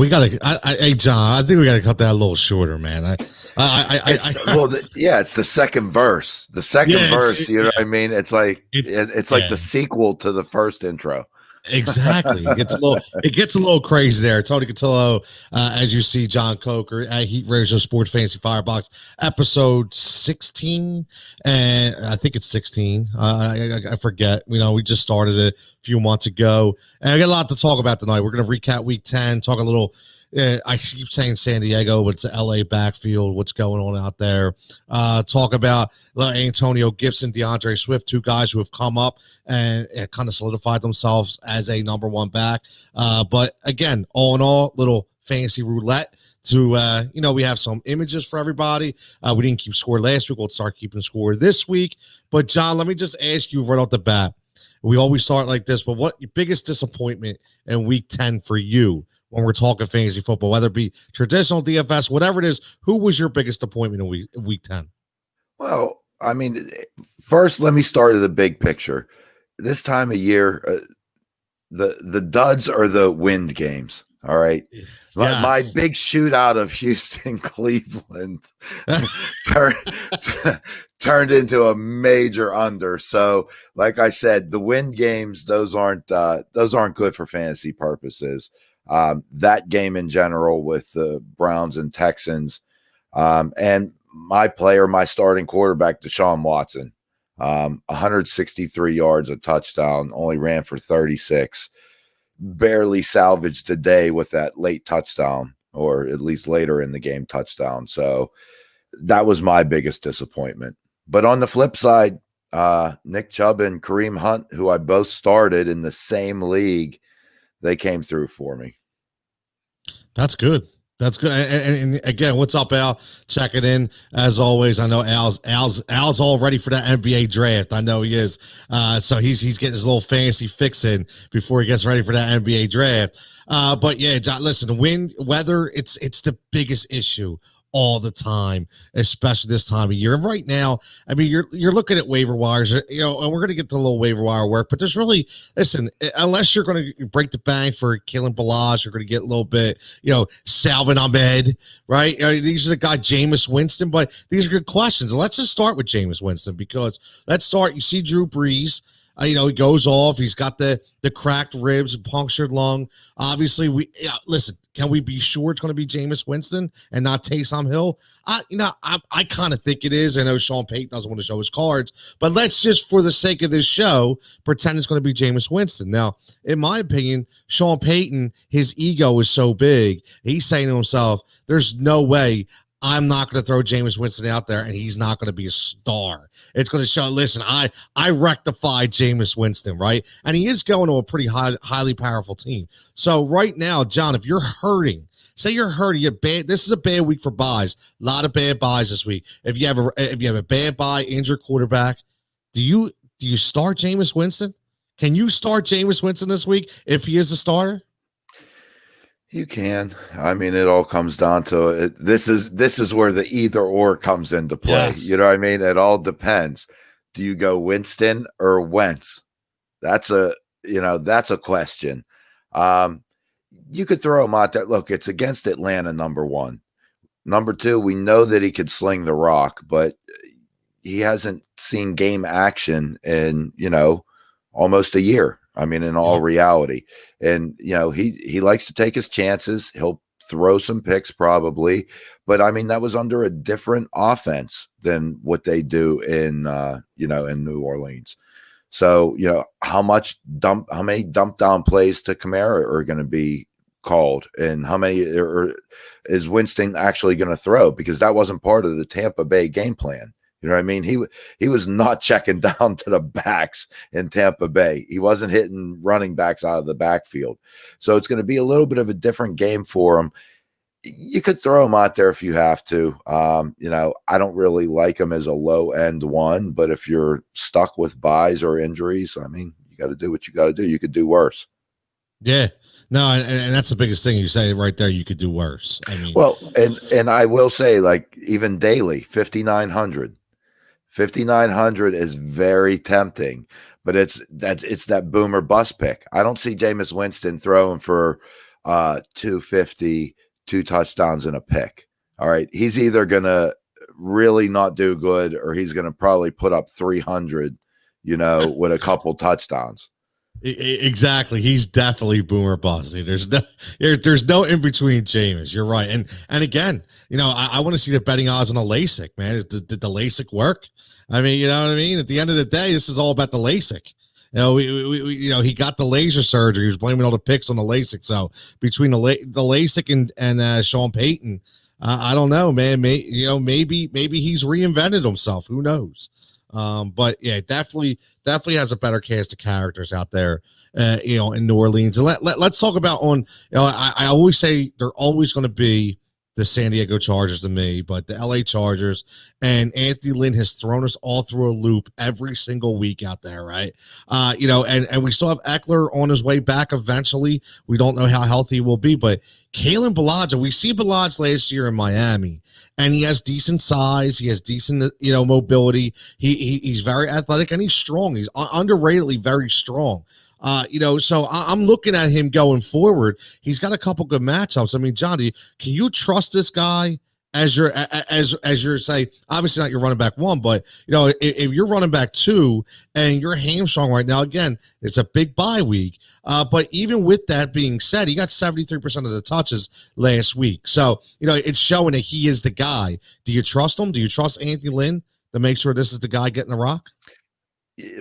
we gotta. Hey, John, I think we gotta cut that a little shorter, man. It's the second verse. The second verse, you know what I mean? It's like it's like the sequel to the first intro. Exactly. It gets a little crazy there. Tony Cotillo, as you see, John Coker at Heat Radio Sports Fantasy Firebox, episode 16, and I think it's 16. I forget. We just started it a few months ago, and I got a lot to talk about tonight. We're going to recap Week 10, talk a little. I keep saying San Diego, but it's the LA backfield. What's going on out there? Talk about Antonio Gibson, DeAndre Swift, two guys who have come up and kind of solidified themselves as a number one back. But again, all in all, little fantasy roulette to, we have some images for everybody. We didn't keep score last week. We'll start keeping score this week. But John, let me just ask you right off the bat. We always start like this, but what your biggest disappointment in Week 10 for you? When we're talking fantasy football, whether it be traditional DFS, whatever it is, who was your biggest appointment in week 10? Well, I mean, first, let me start at the big picture. This time of year, the duds are the wind games. All right. Yes. My big shootout of Houston, Cleveland turned into a major under. So, like I said, the wind games, those aren't good for fantasy purposes. That game in general with the Browns and Texans, and my starting quarterback, Deshaun Watson, 163 yards, a touchdown, only ran for 36, barely salvaged the day with that late touchdown, or at least later in the game touchdown. So that was my biggest disappointment. But on the flip side, Nick Chubb and Kareem Hunt, who I both started in the same league, they came through for me. That's good. That's good. And again, what's up, Al? Checking in as always. I know Al's all ready for that NBA draft. I know he is. So he's getting his little fantasy fix in before he gets ready for that NBA draft. But yeah, John, listen, weather, it's the biggest issue all the time, especially this time of year. And right now, I mean, you're looking at waiver wires, and we're going to get to a little waiver wire work, but there's really, listen, unless you're going to break the bank for Kalen Ballage, you're going to get a little bit, Salvin Ahmed, right? These are the guy, Jamison Winston, but these are good questions. And let's just start with Jamison Winston, because you see Drew Brees, he goes off. He's got the cracked ribs, punctured lung. Obviously, listen. Can we be sure it's going to be Jameis Winston and not Taysom Hill? I kind of think it is. I know Sean Payton doesn't want to show his cards, but let's just, for the sake of this show, pretend it's going to be Jameis Winston. Now, in my opinion, Sean Payton, his ego is so big. He's saying to himself, "There's no way I'm not going to throw Jamison Winston out there, and he's not going to be a star. It's going to show, listen, I rectified Jamison Winston, right? And he is going to a pretty highly powerful team. So right now, John, if you're hurting, say you're hurting, this is a bad week for buys. A lot of bad buys this week. If you have a bad buy, injured quarterback, do you start Jamison Winston? Can you start Jamison Winston this week if he is a starter? You can. I mean, it all comes down to it. This is where the either or comes into play. Yes. You know what I mean? It all depends. Do you go Winston or Wentz? That's a question. You could throw him out there. Look, it's against Atlanta, number one. Number two, we know that he could sling the rock, but he hasn't seen game action in, almost a year. I mean, in all reality. And, he likes to take his chances. He'll throw some picks probably. But, I mean, that was under a different offense than what they do in, in New Orleans. So, how many dump down plays to Kamara are going to be called, and how many is Winston actually going to throw? Because that wasn't part of the Tampa Bay game plan. You know what I mean? He was not checking down to the backs in Tampa Bay. He wasn't hitting running backs out of the backfield. So it's going to be a little bit of a different game for him. You could throw him out there if you have to. I don't really like him as a low-end one, but if you're stuck with buys or injuries, I mean, you got to do what you got to do. You could do worse. Yeah. No, and that's the biggest thing you say right there. You could do worse. I mean, well, and I will say, like, even daily, 5,900. 5,900 is very tempting, but it's that boomer bust pick. I don't see Jameis Winston throwing for 250, 2 touchdowns and a pick. All right. He's either going to really not do good or he's going to probably put up 300, with a couple touchdowns. Exactly. He's definitely boomer bust. There's no in between, James. You're right. And again, I want to see the betting odds on a LASIK, man. Did the LASIK work? I mean, you know what I mean? At the end of the day, this is all about the LASIK. He got the laser surgery. He was blaming all the picks on the LASIK. So between the LASIK and Sean Payton, I don't know, man. Maybe he's reinvented himself. Who knows? But yeah, definitely has a better cast of characters out there, in New Orleans. And let's talk about I always say they're always going to be the San Diego Chargers to me, but the LA Chargers, and Anthony Lynn has thrown us all through a loop every single week out there, right? And we still have Eckler on his way back eventually. We don't know how healthy he will be, but Kalen Ballage, we see Ballage last year in Miami, and he has decent size. He has decent, mobility. He's very athletic and he's strong. He's underratedly very strong. So I'm looking at him going forward. He's got a couple good matchups. I mean, Johnny, can you trust this guy as your say, obviously not your running back one, but if you're running back two and you're hamstrung right now, again, it's a big bye week. But even with that being said, he got 73% of the touches last week. So, it's showing that he is the guy. Do you trust him? Do you trust Anthony Lynn to make sure this is the guy getting the rock?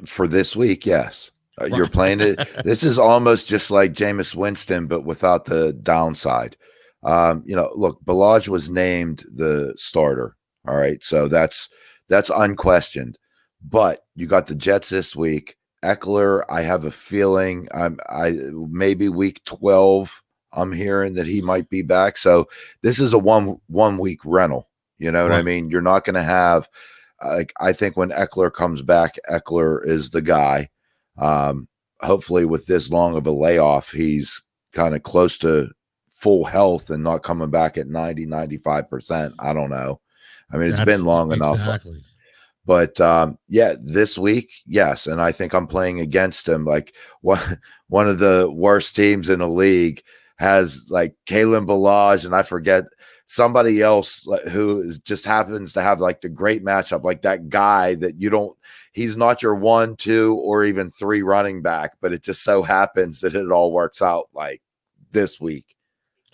For this week, yes. You're playing it. This is almost just like Jameis Winston, but without the downside. Look, Ballage was named the starter. All right. So that's unquestioned. But you got the Jets this week. Eckler, I have a feeling I maybe week 12, I'm hearing that he might be back. So this is a one week rental. You know what I mean? You're not going to have I think when Eckler comes back, Eckler is the guy. Hopefully with this long of a layoff, he's kind of close to full health and not coming back at 90-95%. I don't know. I mean, it's been long enough. But this week, yes, and I think I'm playing against him. Like one of the worst teams in the league has like Kalen Ballage, and I forget somebody else who just happens to have like the great matchup, like that guy that he's not your 1, 2, or even 3 running back, but it just so happens that it all works out like this week.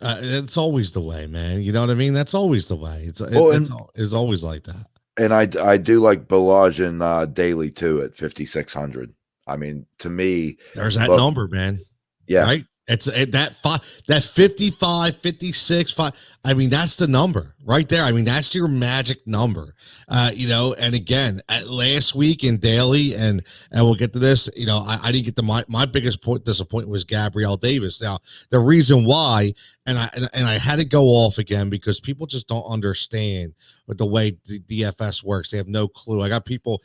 It's always the way, man. You know what I mean? That's always the way. It's always like that. And I do like Ballage in daily too at 5,600. I mean, to me, there's that number, man. Yeah. Right. It's that 55, 56, 5. I mean, that's the number right there. I mean, that's your magic number. And again, last week in daily, and we'll get to this. I didn't get to my biggest disappointment was Gabrielle Davis. Now, the reason why, and I had to go off again because people just don't understand with the way the DFS works. They have no clue. I got people,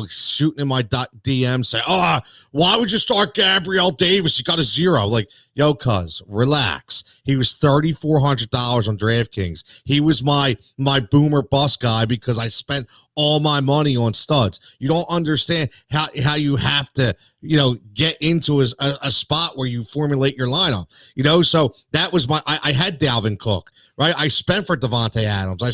shooting in my DM say, "Oh, why would you start Gabrielle Davis? You got a 0." Like, yo, cuz, relax. He was $3,400 on DraftKings. He was my boomer bust guy because I spent all my money on studs. You don't understand how you have to, get into a spot where you formulate your lineup. So that was I had Dalvin Cook, right? I spent for Devontae Adams.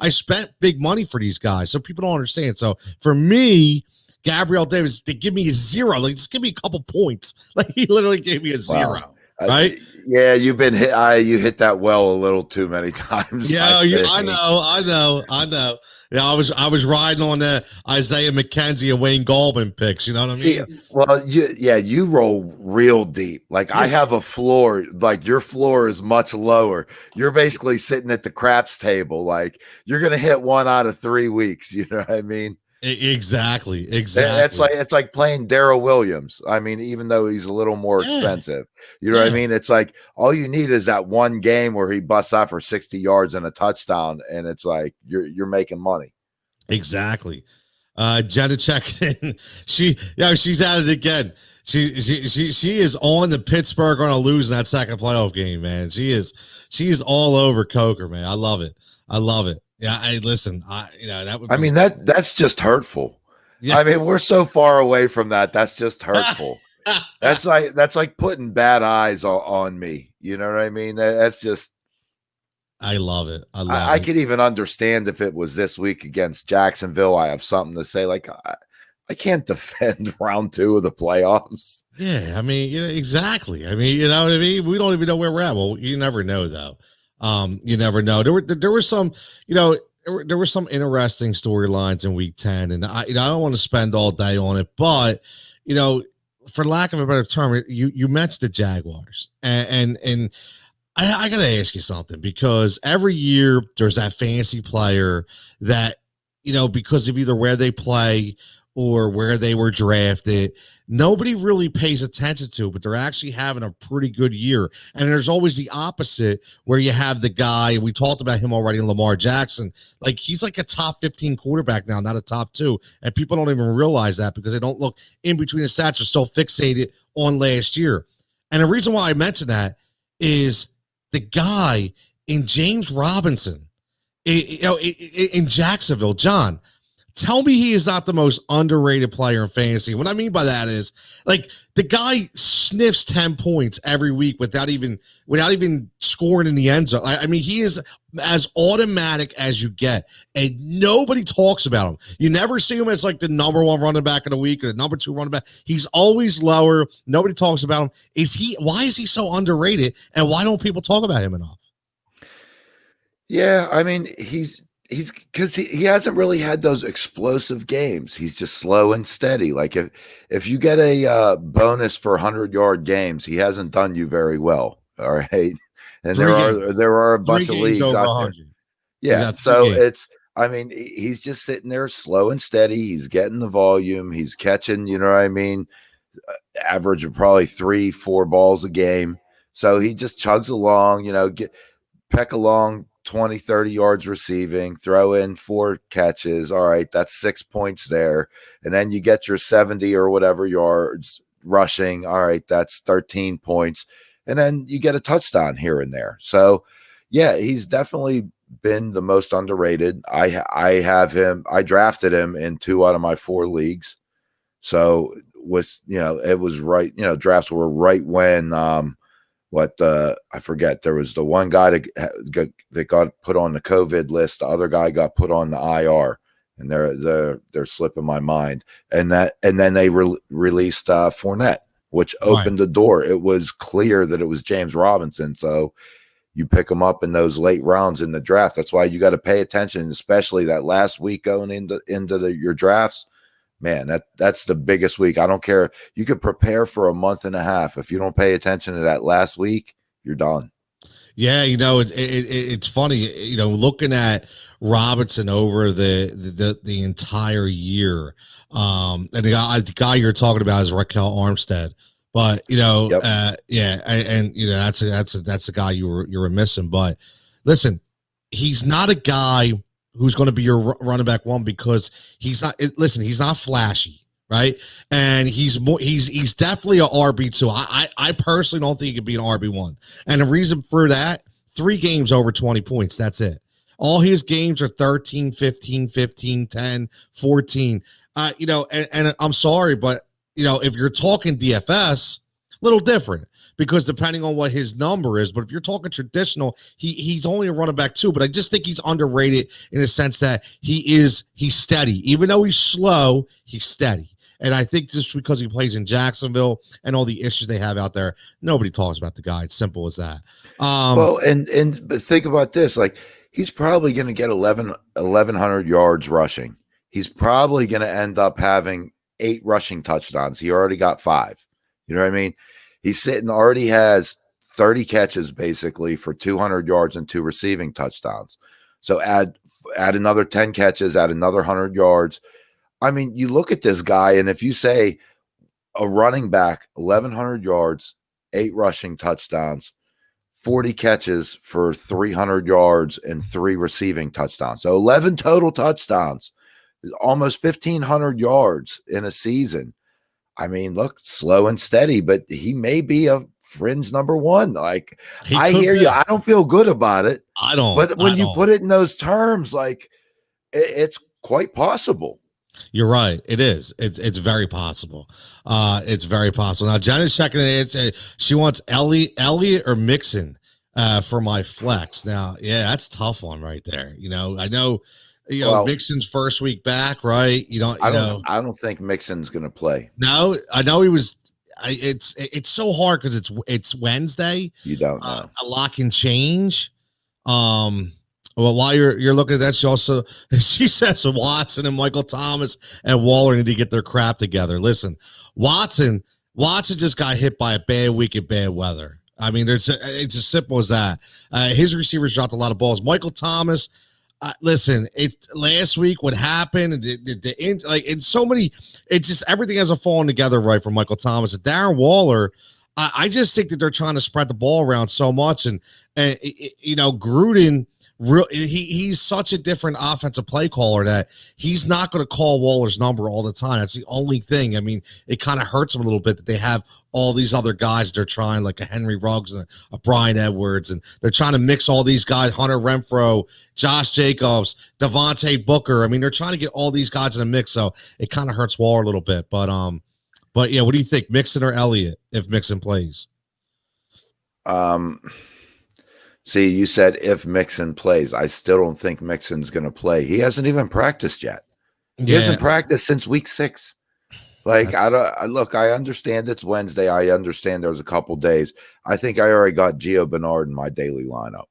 I spent big money for these guys. So people don't understand. So for me, Gabrielle Davis, they give me a 0. Like, just give me a couple points. Like, he literally gave me a 0. Wow. Right? Yeah, you've been hit. You hit that well a little too many times. Yeah, I know. Yeah, I was riding on the Isaiah McKenzie and Wayne Gallman picks. You know what I mean? Well, you roll real deep. Like, I have a floor. Like, your floor is much lower. You're basically sitting at the craps table. Like, you're gonna hit 1 out of 3 weeks. You know what I mean? Exactly. It's like playing Darrell Williams. I mean, even though he's a little more expensive, you know what I mean? It's like all you need is that one game where he busts out for 60 yards and a touchdown, and it's like you're making money. Exactly. Jenna checking in. She's at it again. She is on the Pittsburgh going to lose in that second playoff game, man. She is all over Coker, man. I love it. Yeah, that would. I mean, that's just hurtful. Yeah. I mean, we're so far away from that. That's just hurtful. That's like putting bad eyes on me. You know what I mean? That's just. I love it. I I could even understand if it was this week against Jacksonville. I have something to say. Like I can't defend round 2 of the playoffs. Yeah, I mean, exactly. I mean, you know what I mean? We don't even know where we're at. Well, you never know though. You never know. There were some, there were some interesting storylines in week 10, and I don't want to spend all day on it, but for lack of a better term, you mentioned the Jaguars, and I gotta ask you something, because every year there's that fantasy player that, because of either where they play or where they were drafted, nobody really pays attention to, but they're actually having a pretty good year. And there's always the opposite, where you have the guy, we talked about him already, Lamar Jackson. Like, he's like a top 15 quarterback now, not a top 2. And people don't even realize that, because they don't look in between the stats, are so fixated on last year. And the reason why I mention that is the guy in James Robinson, in Jacksonville. John, tell me he is not the most underrated player in fantasy. What I mean by that is, like, the guy sniffs 10 points every week without even scoring in the end zone. I mean, he is as automatic as you get, and nobody talks about him. You never see him as like the number 1 running back of the week or the number 2 running back. He's always lower. Nobody talks about him. Why is he so underrated, and why don't people talk about him enough? Yeah, I mean, he's because he hasn't really had those explosive games. He's just slow and steady. Like, if you get a bonus for 100-yard games, he hasn't done you very well. All right, and there are a bunch of leagues out there. Yeah, so I mean, he's just sitting there slow and steady. He's getting the volume. He's catching, you know what I mean, average of probably 3-4 balls a game. So he just chugs along, peck along 20, 30 yards receiving, throw in 4 catches. All right, that's 6 points there. And then you get your 70 or whatever yards rushing. All right, that's 13 points. And then you get a touchdown here and there. So, yeah, he's definitely been the most underrated. I have him. I drafted him in 2 out of my 4 leagues. So it was right. Drafts were right when I forget. There was the one guy that got put on the COVID list. The other guy got put on the IR, and they're slipping my mind. And then they released Fournette, which opened the door. It was clear that it was James Robinson. So you pick him up in those late rounds in the draft. That's why you got to pay attention, especially that last week going into your drafts. Man, that's the biggest week. I don't care. You could prepare for a month and a half. If you don't pay attention to that last week, you're done. Yeah, it's funny, looking at Robinson over the entire year. And the guy you're talking about is Raquel Armstead. But yep. That's a guy you were missing. But listen, he's not a guy who's going to be your running back 1, because he's not flashy, right? And he's definitely an RB2. I personally don't think he could be an RB1. And the reason for that, 3 games over 20 points. That's it. All his games are 13, 15, 15, 10, 14. And I'm sorry, but if you're talking DFS, a little different, because depending on what his number is. But if you're talking traditional, he's only a running back 2. But I just think he's underrated in the sense that he's steady. Even though he's slow, he's steady. And I think just because he plays in Jacksonville and all the issues they have out there, nobody talks about the guy. It's simple as that. But think about this. Like, he's probably going to get 1,100 yards rushing. He's probably going to end up having 8 rushing touchdowns. He already got 5. You know what I mean? He's already has 30 catches basically for 200 yards and 2 receiving touchdowns. So add another 10 catches, add another 100 yards. I mean, you look at this guy, and if you say a running back, 1,100 yards, 8 rushing touchdowns, 40 catches for 300 yards and 3 receiving touchdowns. So 11 total touchdowns, almost 1,500 yards in a season. I mean, look, slow and steady, but he may be a fringe number 1. Like, I hear you. I don't feel good about it. I don't. But when you put it in those terms, like, it's quite possible. You're right. It is. It's very possible. It's very possible. Now, Jen is checking it. She wants Elliott or Mixon for my flex. Now, yeah, that's a tough one right there. I know, Well, Mixon's first week back, right? I don't think Mixon's going to play. No, I know he was. It's so hard because it's Wednesday. You don't know. A lot can change. Well, while you're looking at that, she says Watson and Michael Thomas and Waller need to get their crap together. Listen, Watson just got hit by a bad week of bad weather. I mean, it's as simple as that. His receivers dropped a lot of balls. Michael Thomas, listen, last week what happened, in so many, it just everything hasn't fallen together right for Michael Thomas and Darren Waller. I just think that they're trying to spread the ball around so much, and Gruden. He's such a different offensive play caller that he's not going to call Waller's number all the time. That's the only thing. I mean, it kind of hurts him a little bit that they have all these other guys they're trying, like a Henry Ruggs and a Brian Edwards, and they're trying to mix all these guys, Hunter Renfrow, Josh Jacobs, Devontae Booker. I mean, they're trying to get all these guys in a mix, so it kind of hurts Waller a little bit. But yeah, what do you think, Mixon or Elliott if Mixon plays? See, you said if Mixon plays. I still don't think Mixon's going to play. He hasn't even practiced yet. He hasn't practiced since week 6. Like, I understand it's Wednesday. I understand there's a couple days. I think I already got Gio Bernard in my daily lineup.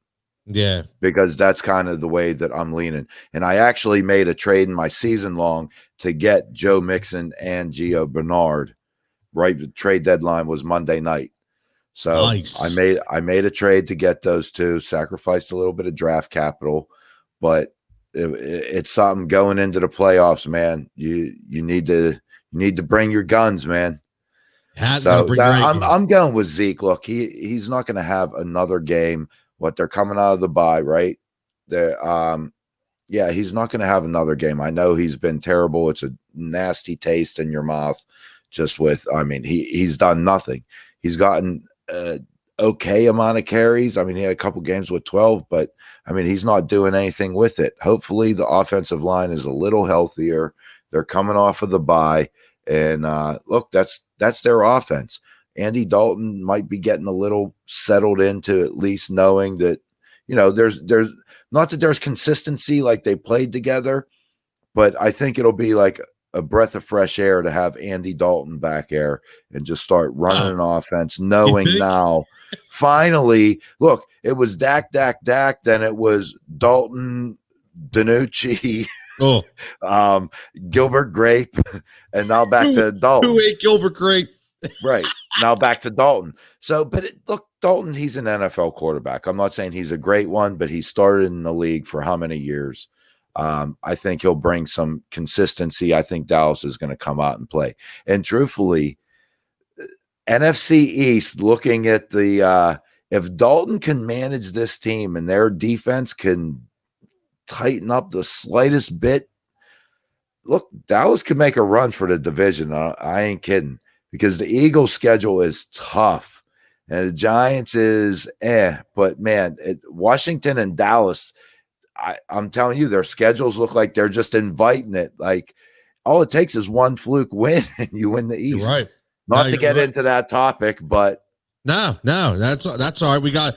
Yeah. Because that's kind of the way that I'm leaning. And I actually made a trade in my season long to get Joe Mixon and Gio Bernard. Right. The trade deadline was Monday night. So nice. I made a trade to get those two, sacrificed a little bit of draft capital, but it's something going into the playoffs, man. You need to bring your guns, man. I'm going with Zeke. Look, he's not going to have another game. They're coming out of the bye, right? He's not going to have another game. I know he's been terrible. It's a nasty taste in your mouth. He's done nothing. He's gotten okay amount of carries. I mean, he had a couple games with 12, but I mean, he's not doing anything with it. Hopefully the offensive line is a little healthier. They're coming off of the bye, and look, that's their offense. Andy Dalton might be getting a little settled into at least knowing that, there's not that there's consistency, like they played together, but I think it'll be like a breath of fresh air to have Andy Dalton back there and just start running an offense, knowing now, finally, look, it was Dak, then it was Dalton, Danucci, Gilbert Grape, and now back to Dalton. Who ate Gilbert Grape? Right. Now back to Dalton. So, look, Dalton, he's an NFL quarterback. I'm not saying he's a great one, but he started in the league for how many years? I think he'll bring some consistency. I think Dallas is going to come out and play. And truthfully, NFC East, looking at if Dalton can manage this team and their defense can tighten up the slightest bit, look, Dallas could make a run for the division. I ain't kidding, because the Eagles' schedule is tough and the Giants is but man, Washington and Dallas, I'm telling you, their schedules look like they're just inviting it. Like, all it takes is one fluke win and you win the East. You're right. Not to get into that topic, but no, that's all right. We got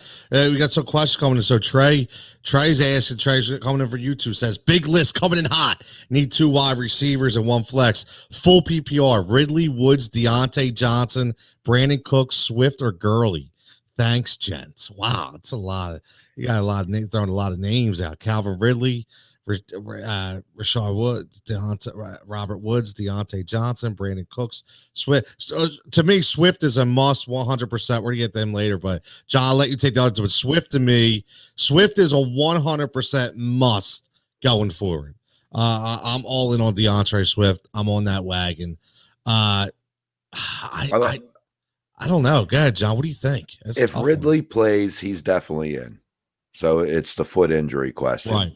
some questions coming in. So Trey's asking, Trey's coming in for YouTube, says big list coming in hot. Need 2 wide receivers and 1 flex. Full PPR. Ridley, Woods, Deontay Johnson, Brandon Cooks, Swift, or Gurley. Thanks, gents. Wow, that's a lot. You got a lot of throwing a lot of names out. Calvin Ridley, Rashard Woods, Robert Woods, Deontay Johnson, Brandon Cooks, Swift. To me, Swift is a must 100%. We're going to get them later, but John, I'll let you take the other. But Swift, to me, Swift is a 100% must going forward. I'm all in on DeAndre Swift. I'm on that wagon. I don't know. Go ahead, John. What do you think? If Ridley plays, he's definitely in. So it's the foot injury question. Right.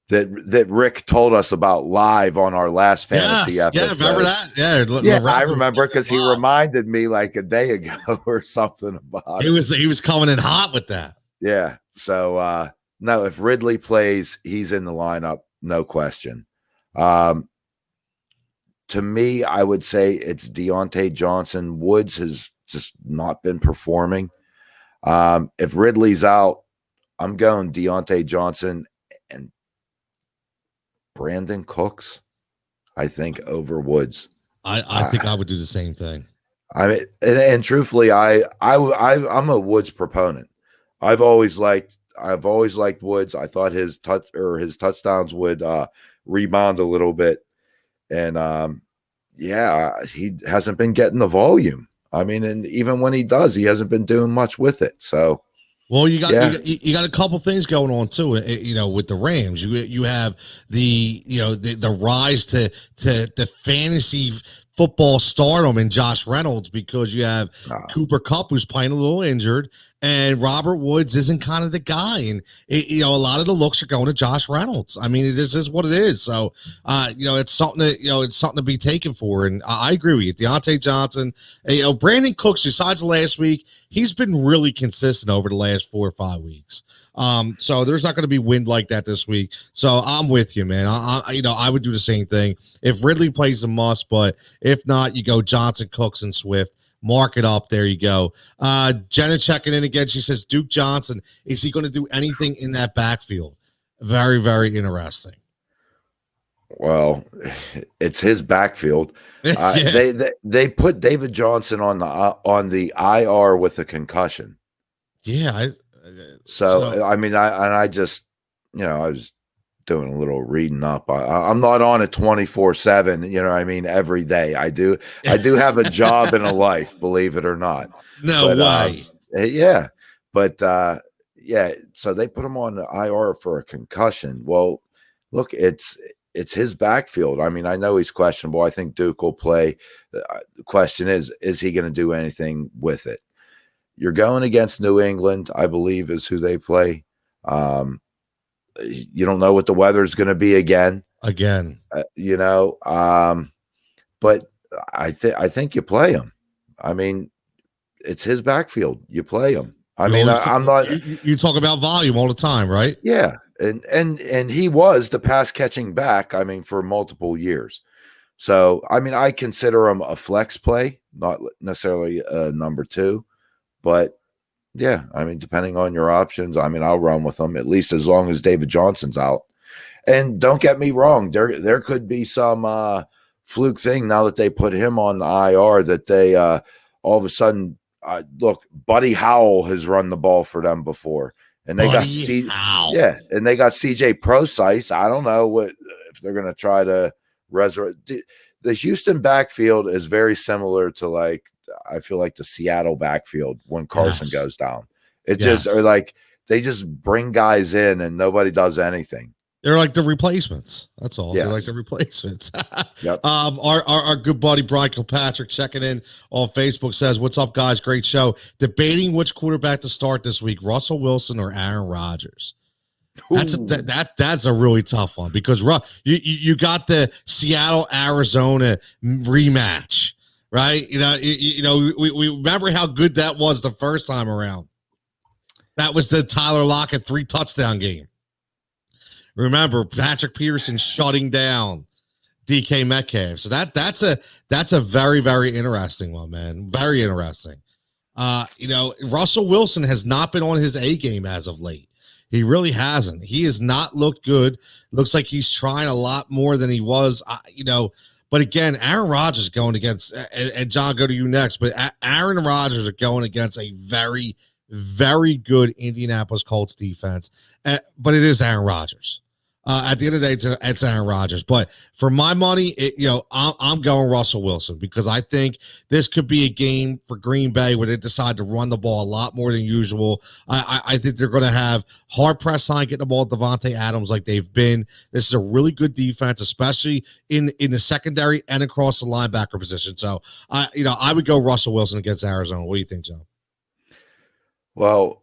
That Rick told us about live on our last fantasy episode. Yeah, remember that? Yeah, I remember because he reminded me like a day ago or something about it. He was coming in hot with that. Yeah. So no, if Ridley plays, he's in the lineup, no question. to me, I would say it's Deontay Johnson. Woods has just not been performing. If Ridley's out, I'm going Deontay Johnson and Brandon Cooks, I think, over Woods. I think I would do the same thing. I mean, and truthfully, I'm a Woods proponent. I've always liked Woods. I thought his touchdowns would rebound a little bit, and he hasn't been getting the volume. I mean, and even when he does, he hasn't been doing much with it. So, well, you got a couple things going on too. With the Rams, you have the rise to the fantasy football stardom in Josh Reynolds, because you have Cooper Kupp, who's playing a little injured, and Robert Woods isn't kind of the guy. And a lot of the looks are going to Josh Reynolds. I mean, this is what it is. So, it's something to be taken for. And I agree with you, Deontay Johnson. Brandon Cooks, besides last week, he's been really consistent over the last 4 or 5 weeks. So there's not going to be wind like that this week. So I'm with you, man. I would do the same thing if Ridley plays a must, but if not, you go Johnson, Cooks, and Swift. Mark it up. There you go. Jenna checking in again. She says, Duke Johnson, is he going to do anything in that backfield? Very, very interesting. Well, it's his backfield. They put David Johnson on the IR with a concussion. Yeah. I mean, I just, I was doing a little reading up. I'm not on it 24/7, you know what I mean, every day. I do have a job and a life, believe it or not. No way. So they put him on the IR for a concussion. Well, look, it's his backfield. I mean, I know he's questionable. I think Duke will play. The question is he going to do anything with it? You're going against New England, I believe, is who they play. You don't know what the weather's going to be again. But I think you play him. I mean, it's his backfield. You play him. I'm not. You talk about volume all the time, right? Yeah, and he was the pass catching back. I mean, for multiple years. So I mean, I consider him a flex play, not necessarily a number 2, but. Yeah, I mean, depending on your options, I mean, I'll run with them at least as long as David Johnson's out. And don't get me wrong, there could be some fluke thing now that they put him on the IR that they all of a sudden look. Buddy Howell has run the ball for them before, and they got and they got CJ Procise. I don't know if they're going to try to resurrect. The Houston backfield is very similar to I feel like the Seattle backfield when Carson goes down. It just are like they just bring guys in and nobody does anything. They're like the replacements. That's all. Yes. They're like the replacements. Yep. Our good buddy Brian Kilpatrick checking in on Facebook says, "What's up, guys? Great show. Debating which quarterback to start this week: Russell Wilson or Aaron Rodgers." That's a really tough one because you got the Seattle Arizona rematch. Right, we remember how good that was the first time around. That was the Tyler Lockett 3 touchdown game. Remember Patrick Peterson shutting down DK Metcalf. So that's a very, very interesting one, man. Very interesting. Russell Wilson has not been on his A game as of late. He really hasn't. He has not looked good. Looks like he's trying a lot more than he was. But again, Aaron Rodgers going against, and John, go to you next, but Aaron Rodgers are going against a very, very good Indianapolis Colts defense. But it is Aaron Rodgers. At the end of the day, it's Aaron Rodgers. But for my money, I'm going Russell Wilson because I think this could be a game for Green Bay where they decide to run the ball a lot more than usual. I think they're going to have hard press on getting the ball to Devontae Adams like they've been. This is a really good defense, especially in the secondary and across the linebacker position. So, I would go Russell Wilson against Arizona. What do you think, Joe? Well,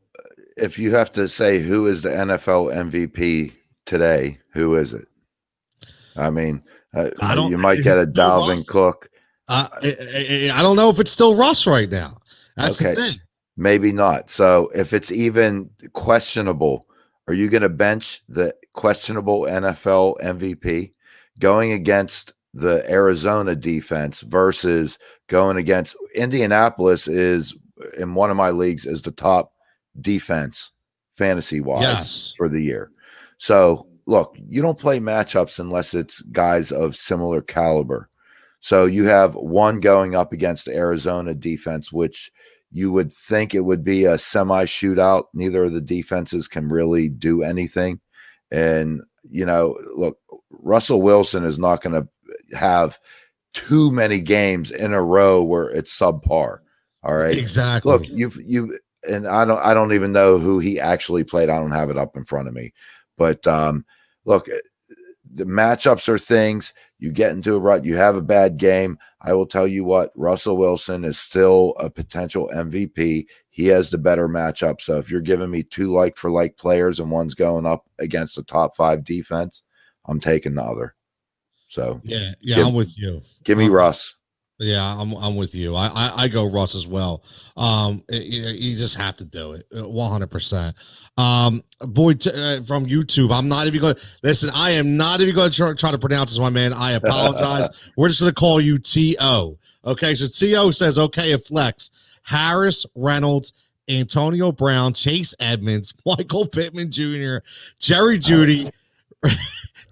if you have to say who is the NFL MVP today, who is it? I mean, you might get a Dalvin Cook. I don't know if it's still Russ right now. That's the thing. Maybe not. So if it's even questionable, are you going to bench the questionable NFL MVP going against the Arizona defense versus going against Indianapolis is in one of my leagues is the top defense fantasy wise for the year. So look, you don't play matchups unless it's guys of similar caliber. So you have one going up against the Arizona defense, which you would think it would be a semi shootout. Neither of the defenses can really do anything. And, you know, look, Russell Wilson is not going to have too many games in a row where it's subpar. All right. Exactly. Look, you and I don't even know who he actually played. I don't have it up in front of me. But look, the matchups are things. You get into a rut, you have a bad game. I will tell you what, Russell Wilson is still a potential MVP. He has the better matchup. So if you're giving me two like for like players and one's going up against the top 5 defense, I'm taking the other. So yeah, I'm with you. Give me Russ. Yeah, I'm with you. I go Russ as well. You just have to do it 100%. Boy, from YouTube, I'm not even going to listen. I am not even going to try to pronounce this, my man. I apologize. We're just going to call you T.O. Okay, so T.O. says, okay, at flex, Harris, Reynolds, Antonio Brown, Chase Edmonds, Michael Pittman Jr., Jerry Jeudy,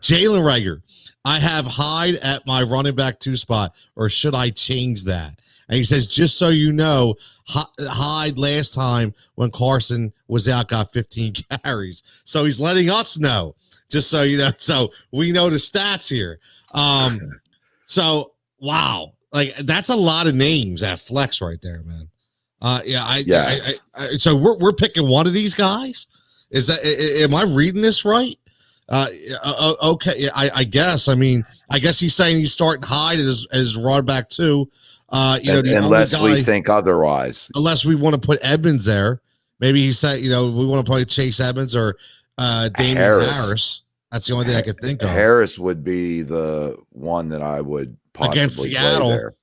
Jalen Reagor. I have Hyde at my running back 2 spot, or should I change that? And he says, just so you know, Hyde last time when Carson was out got 15 carries. So he's letting us know, just so you know. So we know the stats here. So, wow. Like, that's a lot of names at flex right there, man. So we're picking one of these guys? Is that, am I reading this right? Okay, I guess. I mean, I guess he's saying he's starting Hyde as run back too. Unless we think otherwise. Unless we want to put Edmonds there. Maybe he said, we want to play Chase Edmonds or Damian Harris. That's the only thing I could think of. Harris would be the one that I would possibly against Seattle. Play there.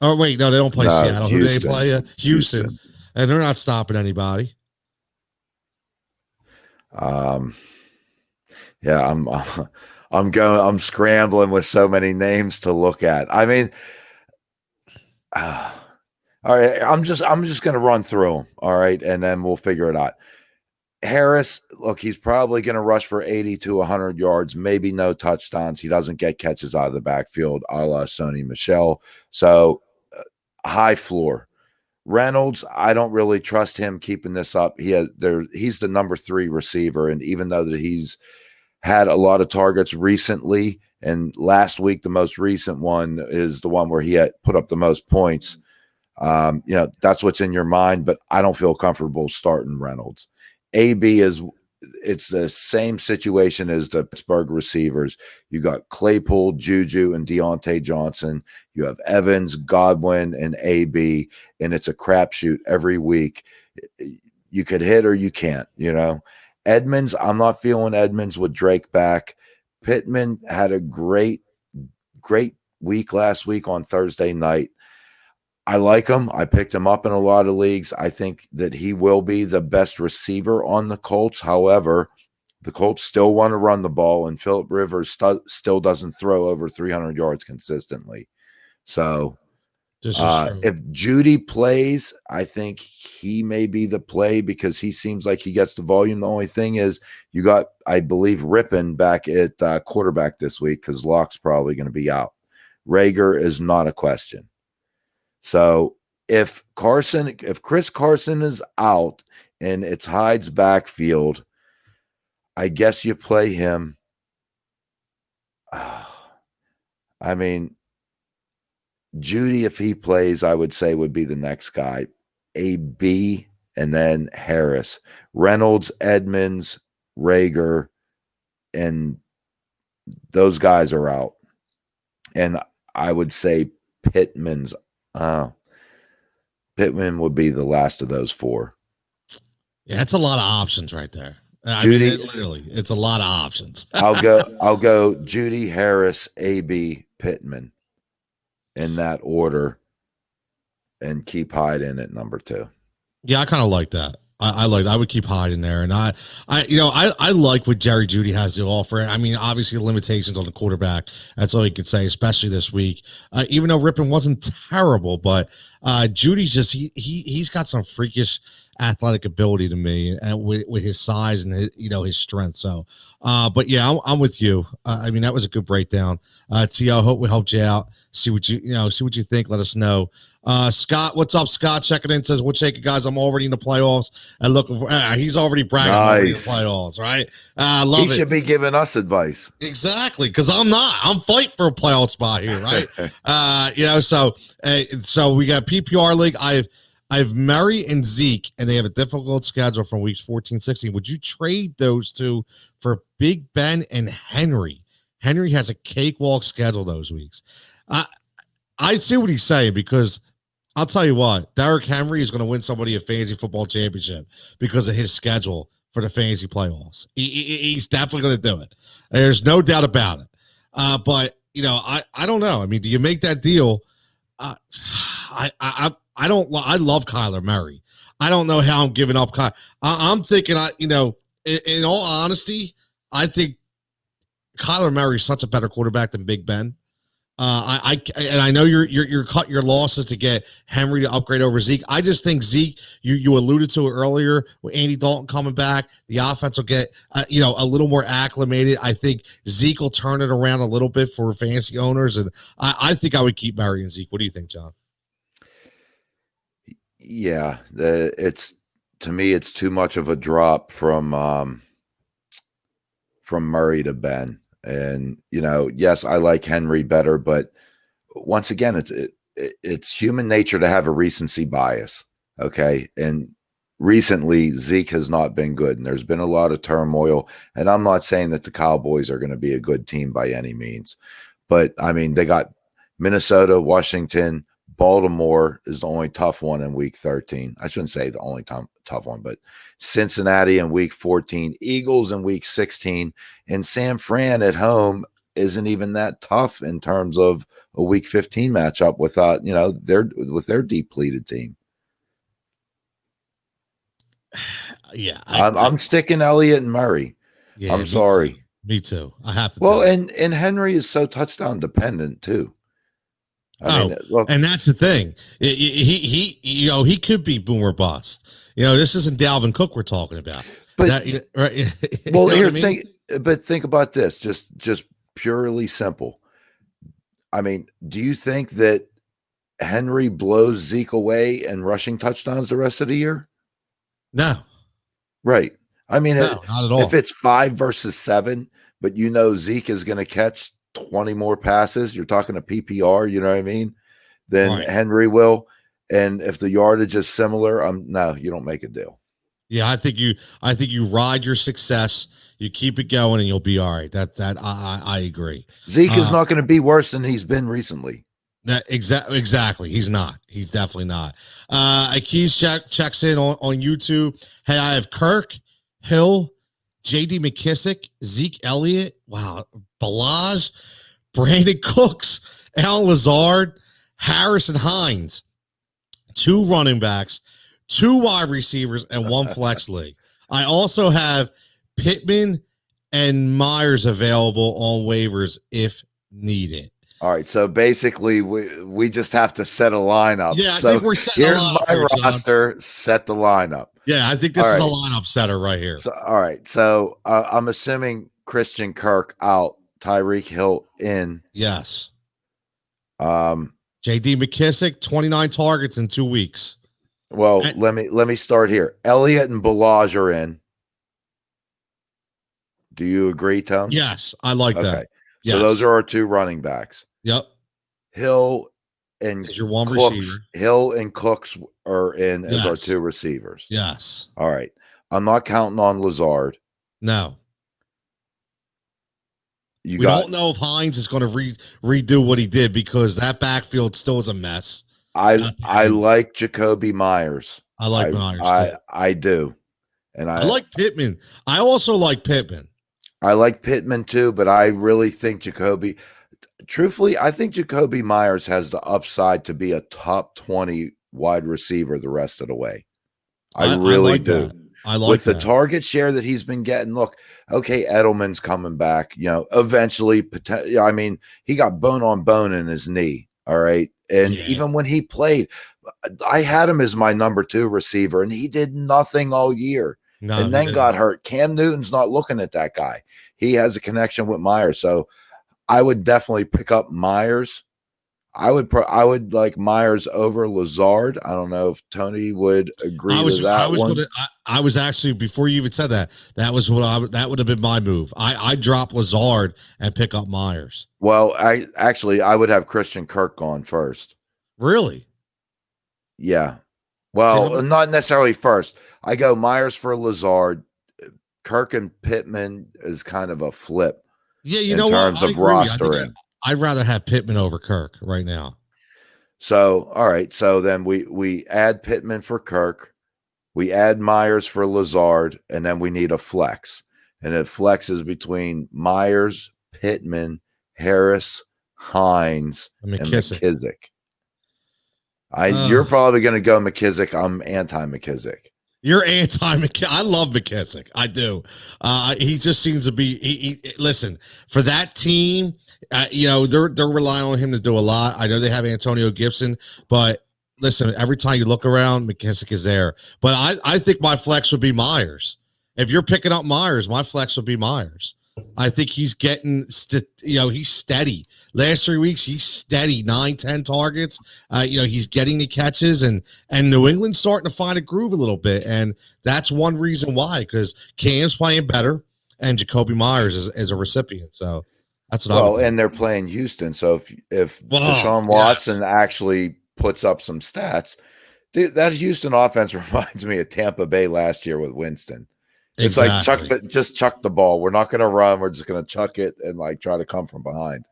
Oh, wait, no, they don't play Seattle. Houston. Who do they play? Houston. And they're not stopping anybody. Yeah, I'm scrambling with so many names to look at. I mean, all right, I'm just going to run through them. All right. And then we'll figure it out. Harris, look, he's probably going to rush for 80 to 100 yards, maybe no touchdowns. He doesn't get catches out of the backfield, a la Sony Michel. So high floor. Reynolds, I don't really trust him keeping this up. He's the number 3 receiver. And even though that he's had a lot of targets recently, and last week the most recent one is the one where he had put up the most points. That's what's in your mind, but I don't feel comfortable starting Reynolds. It's the same situation as the Pittsburgh receivers. You got Claypool, Juju, and Deontay Johnson. You have Evans, Godwin, and AB, and it's a crapshoot every week. You could hit or you can't, Edmonds, I'm not feeling Edmonds with Drake back. Pittman had a great week last week on Thursday night. I like him. I picked him up in a lot of leagues. I think that he will be the best receiver on the Colts. However, the Colts still want to run the ball, and Phillip Rivers still doesn't throw over 300 yards consistently. So if Jeudy plays, I think he may be the play because he seems like he gets the volume. The only thing is you got, I believe, Rippon back at quarterback this week because Locke's probably going to be out. Reagor is not a question. So if Chris Carson is out and it's Hyde's backfield, I guess you play him. I mean, Jeudy, if he plays, I would say would be the next guy. AB and then Harris. Reynolds, Edmonds, Reagor, and those guys are out. And I would say Pittman would be the last of those 4. Yeah, it's a lot of options right there. Literally, it's a lot of options. I'll go Jeudy, Harris, AB, Pittman in that order, and keep Hyde in at number 2. Yeah, I kind of like that. I would keep Hyde in there, and I like what Jerry Jeudy has to offer. I mean, obviously limitations on the quarterback. That's all you could say, especially this week. Even though Rippon wasn't terrible, but Judy's just he's got some freakish athletic ability to me, and with his size and his strength. So, but yeah, I'm with you. I mean, that was a good breakdown. T.O., hope we helped you out. See what you think. Let us know. Scott, what's up? Scott checking in, says, "We'll take it, guys. I'm already in the playoffs and looking for." He's already bragging. Nice. Already in the playoffs, right? Love he should be giving us advice. Exactly, because I'm not. I'm fighting for a playoff spot here, right? So we got PPR league. I've Murray and Zeke, and they have a difficult schedule from weeks 14, 16. Would you trade those two for Big Ben and Henry? Henry has a cakewalk schedule those weeks. I see what he's saying, because I'll tell you what, Derrick Henry is going to win somebody a fantasy football championship because of his schedule for the fantasy playoffs. He's definitely going to do it. There's no doubt about it. But I don't know. I mean, do you make that deal? I love Kyler Murray. I don't know how I'm giving up. I'm thinking, in all honesty, I think Kyler Murray is such a better quarterback than Big Ben. I know you're cut your losses to get Henry to upgrade over Zeke. I just think Zeke, you alluded to it earlier with Andy Dalton coming back, the offense will get a little more acclimated. I think Zeke will turn it around a little bit for fantasy owners, and I think I would keep Murray and Zeke. What do you think, John? Yeah, to me, it's too much of a drop from Murray to Ben. And, yes, I like Henry better, but once again, it's human nature to have a recency bias. Okay. And recently Zeke has not been good, and there's been a lot of turmoil, and I'm not saying that the Cowboys are going to be a good team by any means, but I mean, they got Minnesota, Washington, Baltimore is the only tough one in week 13. I shouldn't say the only tough one, but Cincinnati in week 14, Eagles in week 16, and San Fran at home isn't even that tough in terms of a week 15 matchup without, with their depleted team. Yeah. I'm sticking Elliott and Murray. Yeah, I'm sorry. Me too. I have to. Well, and Henry is so touchdown dependent too. And that's the thing. He could be boomer bust. This isn't Dalvin Cook we're talking about. But right? Well, think about this. Just purely simple. I mean, do you think that Henry blows Zeke away and rushing touchdowns the rest of the year? No. Right. I mean, no, not at all. If it's 5 versus 7, but Zeke is going to catch 20 more passes, you're talking a PPR, you know what I mean? Then right. Henry will. And if the yardage is similar, no, you don't make a deal. Yeah, I think you ride your success, you keep it going, and you'll be all right. I agree. Zeke is not going to be worse than he's been recently. Exactly. He's not. He's definitely not. Keys checks in on YouTube. Hey, I have Kirk, Hill, J.D. McKissick, Zeke Elliott, Ballage, Brandon Cooks, Al Lazard, Harrison Hines, 2 running backs, 2 wide receivers, and 1 flex league. I also have Pittman and Myers available on waivers if needed. All right, so basically we just have to set a lineup. Yeah, so I think we're setting here's my roster. Set the lineup. Yeah, I think this is a lineup setter right here. So, all right, so I'm assuming Christian Kirk out, Tyreek Hill in. Yes. J.D. McKissick, 29 targets in 2 weeks. Well, let me start here. Elliott and Ballage are in. Do you agree, Tom? Yes, I like that. Yes. So those are our 2 running backs. Yep. Hill and is your 1 receiver. Hill and Cooks are in as our 2 receivers. Yes. All right. I'm not counting on Lazard. No. We don't know if Hines is going to redo what he did, because that backfield still is a mess. I like Jacoby Myers. I like Myers too. I do. And I like Pittman. I also like Pittman. I like Pittman too, but I really think truthfully, I think Jacoby Myers has the upside to be a top 20 wide receiver the rest of the way. I I really like do. that. I like With the that. target share that he's been getting, look, okay, Edelman's coming back, eventually. I mean, he got bone on bone in his knee. All right. And even when he played, I had him as my number 2 receiver, and he did nothing all year. No, and then got hurt. Cam Newton's not looking at that guy. He has a connection with Myers. So I would definitely pick up Myers. I would like Myers over Lazard. I don't know if Tony would agree to that one. I was actually, before you even said that, that would have been my move. I drop Lazard and pick up Myers. Well, I would have Christian Kirk gone first. Really? Yeah. Well, not necessarily first. I go Myers for Lazard. Kirk and Pittman is kind of a flip. Yeah, in terms of rostering. I'd rather have Pittman over Kirk right now. So, all right. So then we add Pittman for Kirk. We add Myers for Lazard, and then we need a flex. And it flexes between Myers, Pittman, Harris, Hines, and McKissick. You're probably going to go McKissick. I'm anti-McKissick. You're anti-McKissick. I love McKissick. I do. He just seems to be. Listen, for that team, they're relying on him to do a lot. I know they have Antonio Gibson, but listen, every time you look around, McKissick is there. But I think my flex would be Myers. If you're picking up Myers, my flex would be Myers. I think he's getting, he's steady. Last 3 weeks, he's steady, 9-10 targets. He's getting the catches, and New England's starting to find a groove a little bit, and that's one reason why, because Cam's playing better, and Jacoby Myers is a recipient. So that's what and they're playing Houston. So if Deshaun Watson actually puts up some stats, that Houston offense reminds me of Tampa Bay last year with Winston. It's like just chuck the ball. We're not going to run. We're just going to chuck it and try to come from behind.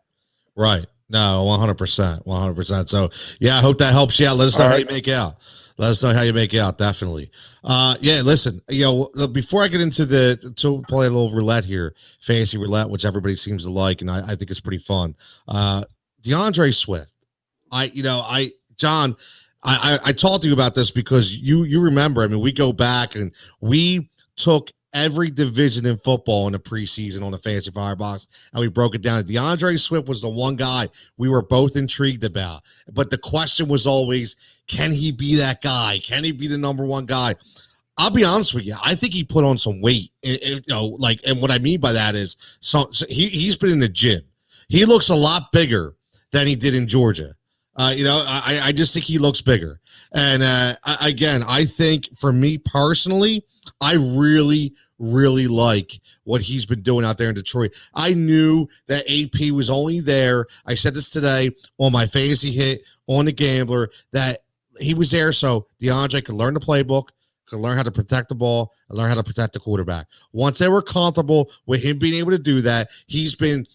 Right. No, 100%. 100%. So, yeah, I hope that helps you out. Let us know how you make out. Let us know how you make out. Definitely. Listen, before I get into to play a little roulette here, fantasy roulette, which everybody seems to like, and I think it's pretty fun. DeAndre Swift. John, I talked to you about this because you remember, I mean, we go back and we took every division in football in the preseason on the Fantasy Firebox, and we broke it down. DeAndre Swift was the one guy we were both intrigued about, but the question was always, can he be that guy? Can he be the number one guy? I'll be honest with you. I think he put on some weight, and what I mean by that is, he's been in the gym. He looks a lot bigger than he did in Georgia. I just think he looks bigger. And I think for me personally, I really, really like what he's been doing out there in Detroit. I knew that AP was only there. I said this today on my fantasy hit on the Gambler, that he was there so DeAndre could learn the playbook, could learn how to protect the ball, and learn how to protect the quarterback. Once they were comfortable with him being able to do that, he's been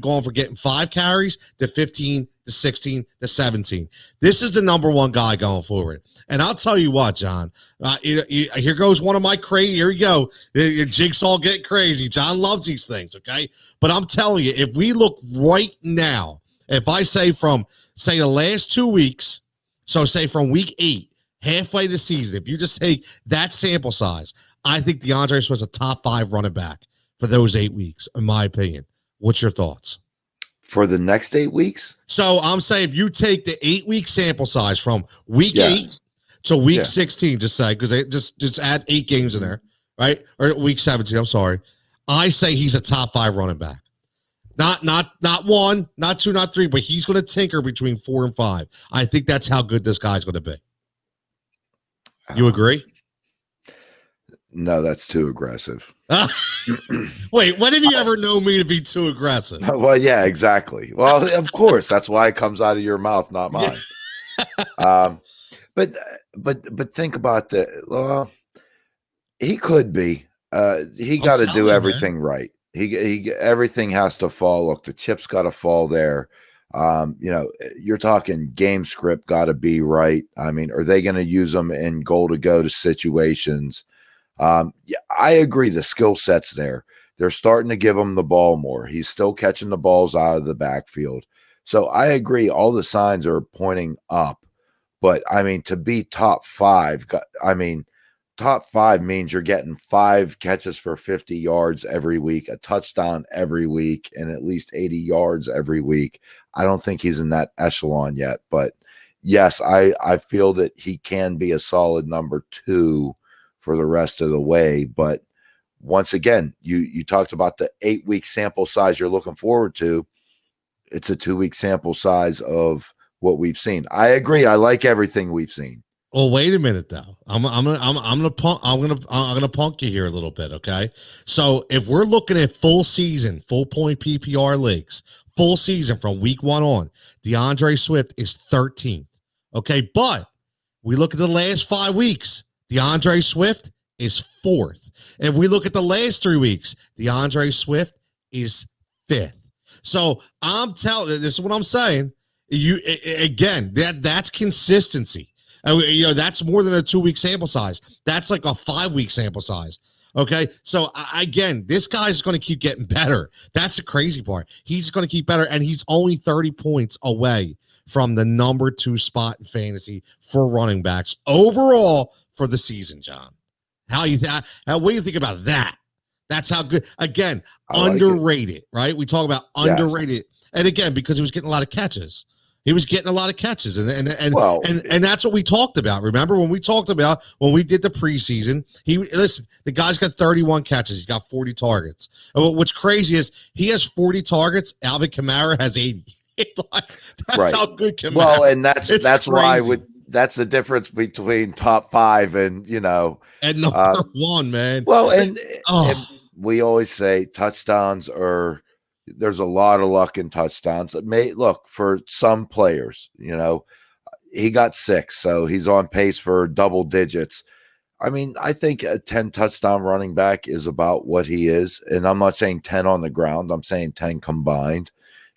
going from getting 5 carries to 15 to 16 to 17. This is the number one guy going forward. And I'll tell you what, John, here goes one of my crazy. Here we go. The jigsaw getting crazy. John loves these things, okay? But I'm telling you, if we look right now, if I say the last 2 weeks, so say from week 8, halfway the season, if you just take that sample size, I think DeAndre was a top 5 running back for those 8 weeks, in my opinion. What's your thoughts? For the next 8 weeks? So I'm saying if you take the 8-week sample size from week 8 to week 16, just say, because they just add 8 games in there, right? Or week 17, I'm sorry. I say he's a top 5 running back. Not 1, not 2, not 3, but he's going to tinker between 4 and 5. I think that's how good this guy's going to be. You agree? No, that's too aggressive. Wait, when did you ever know me to be too aggressive? Well, yeah, exactly. Well, of course, that's why it comes out of your mouth, not mine. But think about that. Well, he could be. He got to do everything right. He everything has to fall. Look, the chips got to fall there. You're talking game script got to be right. I mean, are they going to use them in goal to go to situations? I agree. The skill set's there. They're starting to give him the ball more. He's still catching the balls out of the backfield. So I agree. All the signs are pointing up, but I mean, to be top 5, I mean, top 5 means you're getting 5 catches for 50 yards every week, a touchdown every week, and at least 80 yards every week. I don't think he's in that echelon yet, but yes, I feel that he can be a solid number 2 for the rest of the way. But once again, you talked about the 8-week sample size you're looking forward to. It's a 2-week sample size of what we've seen. I agree. I like everything we've seen. Well, wait a minute though. I'm gonna punk you here a little bit, okay? So if we're looking at full season, full point PPR leagues, full season from week 1 on, DeAndre Swift is 13th. Okay, but we look at the last 5 weeks, DeAndre Swift is 4th. If we look at the last 3 weeks, DeAndre Swift is 5th. So I'm telling you, this is what I'm saying. That's consistency. That's more than a 2-week sample size. That's like a 5-week sample size. Okay. So again, this guy's going to keep getting better. That's the crazy part. He's going to keep better, and he's only 30 points away from the number 2 spot in fantasy for running backs overall for the season, John. What do you think about that? That's how good. Again, underrated, right? We talk about underrated. And again, because he was getting a lot of catches. He was getting a lot of catches, and that's what we talked about. Remember when we talked about when we did the preseason? The guy's got 31 catches. He's got 40 targets. And what's crazy is he has 40 targets. Alvin Kamara has 80. That's how good Kamara. Well, and that's why that's the difference between top 5 and and number 1, man. Well, and we always say touchdowns are. There's a lot of luck in touchdowns. It may look for some players, he got 6, so he's on pace for double digits. I mean, I think a 10 touchdown running back is about what he is. And I'm not saying 10 on the ground. I'm saying 10 combined.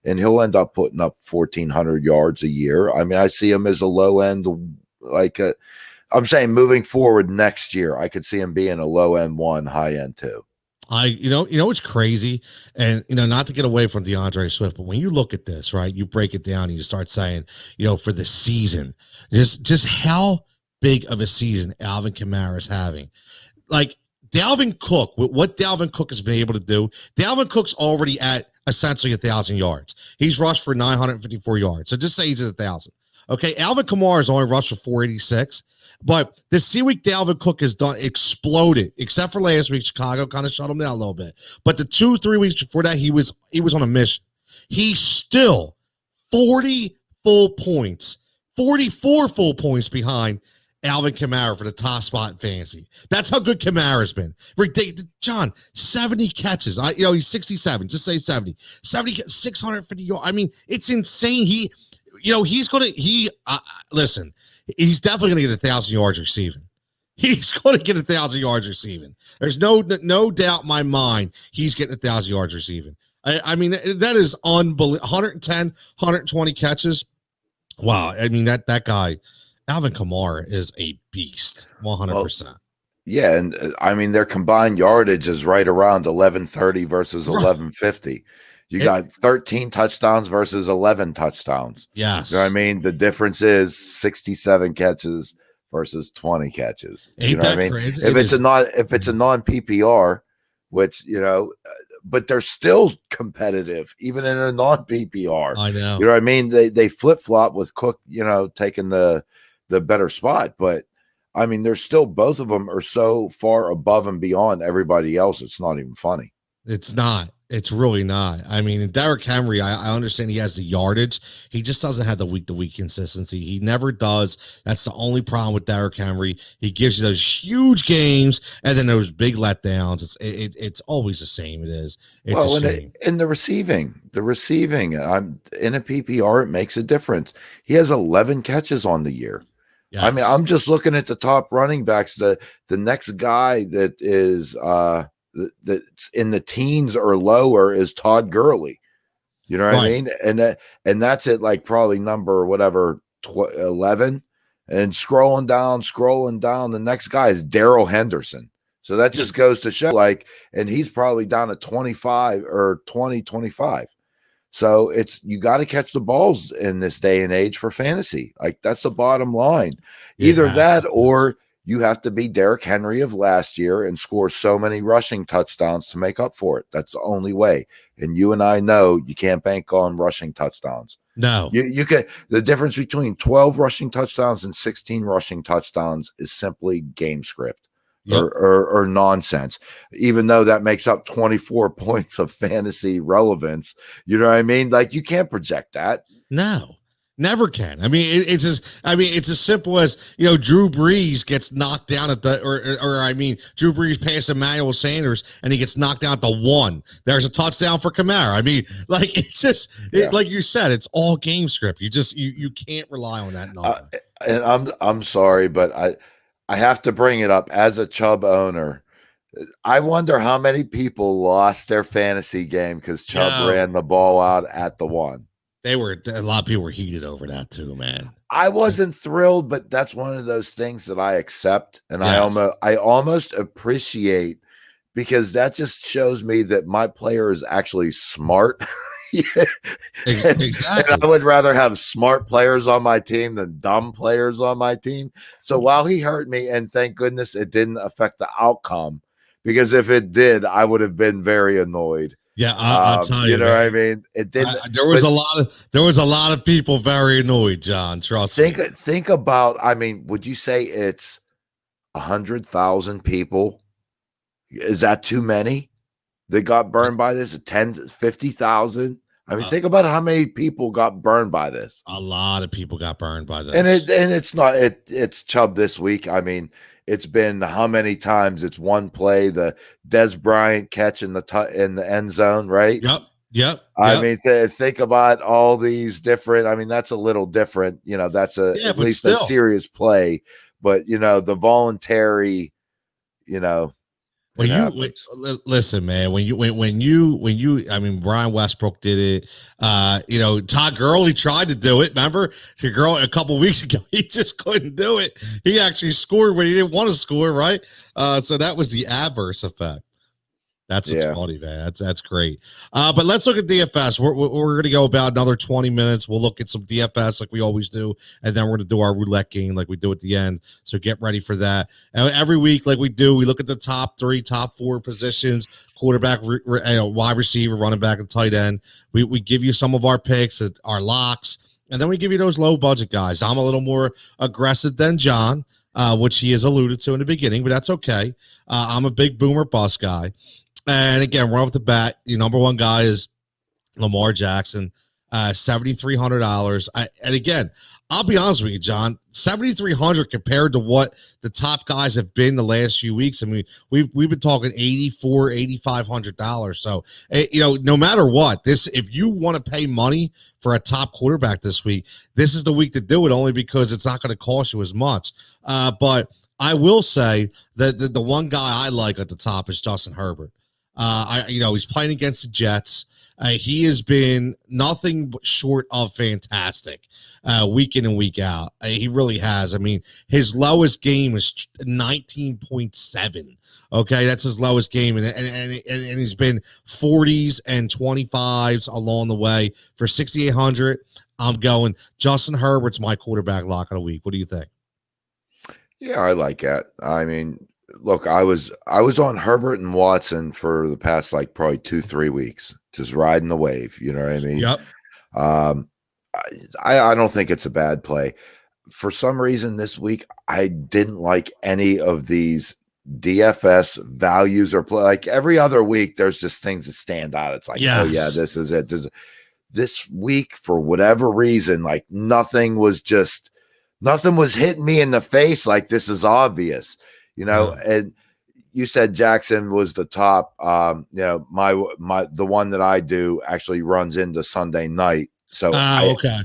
And he'll end up putting up 1,400 yards a year. I mean, I see him as a low end, I'm saying moving forward next year, I could see him being a low end 1, high end 2. It's crazy, and not to get away from DeAndre Swift, but when you look at this, right, you break it down and you start saying, for the season, just how big of a season Alvin Kamara is having. Like Dalvin Cook, what Dalvin Cook has been able to do, Dalvin Cook's already at essentially 1,000 yards. He's rushed for 954 yards. So just say he's at 1,000. Okay, Alvin Kamara has only rushed for 486. But the C-Week Dalvin Cook has exploded, except for last week. Chicago kind of shut him down a little bit. But the 2-3 weeks before that, he was on a mission. He's still 40 full points, 44 full points behind Alvin Kamara for the top spot in fantasy. That's how good Kamara's been. John, 70 catches. He's 67. Just say 70. 650 yards. I mean, it's insane. Listen. He's definitely going to get 1,000 yards receiving. He's going to get 1,000 yards receiving. There's no doubt in my mind he's getting 1,000 yards receiving. I mean, that is unbelievable. 110, 120 catches. Wow. I mean, that guy, Alvin Kamara, is a beast. 100%. Well, yeah, and I mean, their combined yardage is right around 1,130 versus 1,150. You got 13 touchdowns versus 11 touchdowns. Yes. You know what I mean? The difference is 67 catches versus 20 catches. Ain't you know that what I mean? crazy? If it's a non-PPR, which, but they're still competitive, even in a non-PPR. I know. You know what I mean? They flip-flop with Cook, taking the better spot. But, I mean, they're still, both of them are so far above and beyond everybody else, it's not even funny. It's not. It's really not. I mean, Derrick Henry, I understand he has the yardage. He just doesn't have the week-to-week consistency. He never does. That's the only problem with Derrick Henry. He gives you those huge games and then those big letdowns. It's always the same. It is. It's a shame. And the receiving, I'm in a PPR, it makes a difference. He has 11 catches on the year. Yes. I mean, I'm just looking at the top running backs. The next guy that is that's in the teens or lower is Todd Gurley. You know what I mean? And that's at like probably number 11. And scrolling down, the next guy is Darrell Henderson. So that just goes to show, and he's probably down at 25 or 25. So you got to catch the balls in this day and age for fantasy. Like, that's the bottom line. Either that or you have to be Derrick Henry of last year and score so many rushing touchdowns to make up for it. That's the only way. And you and I know you can't bank on rushing touchdowns. No. You get the difference between 12 rushing touchdowns and 16 rushing touchdowns is simply game script. Yep. Or nonsense, even though that makes up 24 points of fantasy relevance. You know what I mean? Like, you can't project that. No, never can. I mean, it's as simple as, Drew Brees gets knocked down at the, Drew Brees passed Emmanuel Sanders and he gets knocked down at the 1. There's a touchdown for Kamara. I mean, like, it's just, like you said, it's all game script. You can't rely on that number. And I'm sorry, but I have to bring it up as a Chubb owner. I wonder how many people lost their fantasy game because Chubb ran the ball out at the 1. A lot of people were heated over that too, man. I wasn't thrilled, but that's one of those things that I accept, and I almost appreciate, because that just shows me that my player is actually smart. Exactly. And I would rather have smart players on my team than dumb players on my team. So while he hurt me, and thank goodness it didn't affect the outcome, because if it did, I would have been very annoyed. Yeah, I'll tell you. You know what I mean? It didn't. There was a lot of people very annoyed, John. Trust me. Think about. I mean, would you say it's 100,000 people? Is that too many? That got burned by this, 50,000. I mean, think about how many people got burned by this. A lot of people got burned by this. And it's Chubb this week. I mean, it's been how many times? It's one play, the Des Bryant catch in the end zone, right? Yep. I mean, think about all these different. I mean, that's a little different. That's at least a serious play, but the voluntary, listen, man, when you, I mean, Brian Westbrook did it. Todd Gurley tried to do it. Remember, a couple of weeks ago, he just couldn't do it. He actually scored when he didn't want to score, right? So that was the adverse effect. That's what's funny, man. That's great. But let's look at DFS. We're going to go about another 20 minutes. We'll look at some DFS like we always do, and then we're going to do our roulette game like we do at the end. So get ready for that. And every week, like we do, we look at the top 3, top 4 positions: quarterback, wide receiver, running back, and tight end. We give you some of our picks, our locks, and then we give you those low budget guys. I'm a little more aggressive than John, which he has alluded to in the beginning, but that's okay. I'm a big boomer bust guy. And again, right off the bat, the number one guy is Lamar Jackson, $7,300. And again, I'll be honest with you, John, $7,300 compared to what the top guys have been the last few weeks. I mean, we've been talking $8,400, $8,500. So, no matter what, if you want to pay money for a top quarterback this week, this is the week to do it, only because it's not going to cost you as much. But I will say that the one guy I like at the top is Justin Herbert. He's playing against the Jets. He has been nothing but short of fantastic week in and week out. He really has. I mean, his lowest game is 19.7. Okay, that's his lowest game, and he's been 40s and 25s along the way. For 6,800, I'm going Justin Herbert's my quarterback lock of the week. What do you think? Yeah, I like that. I mean, look, I was on Herbert and Watson for the past probably 2-3 weeks, just riding the wave. You know what I mean? Yep. I don't think it's a bad play. For some reason this week, I didn't like any of these DFS values or play. Like every other week, there's just things that stand out. It's like, oh yeah, this is it. This week, for whatever reason, nothing was hitting me in the face. Like, this is obvious. And you said Jackson was the top. The one that I do actually runs into Sunday night. So okay.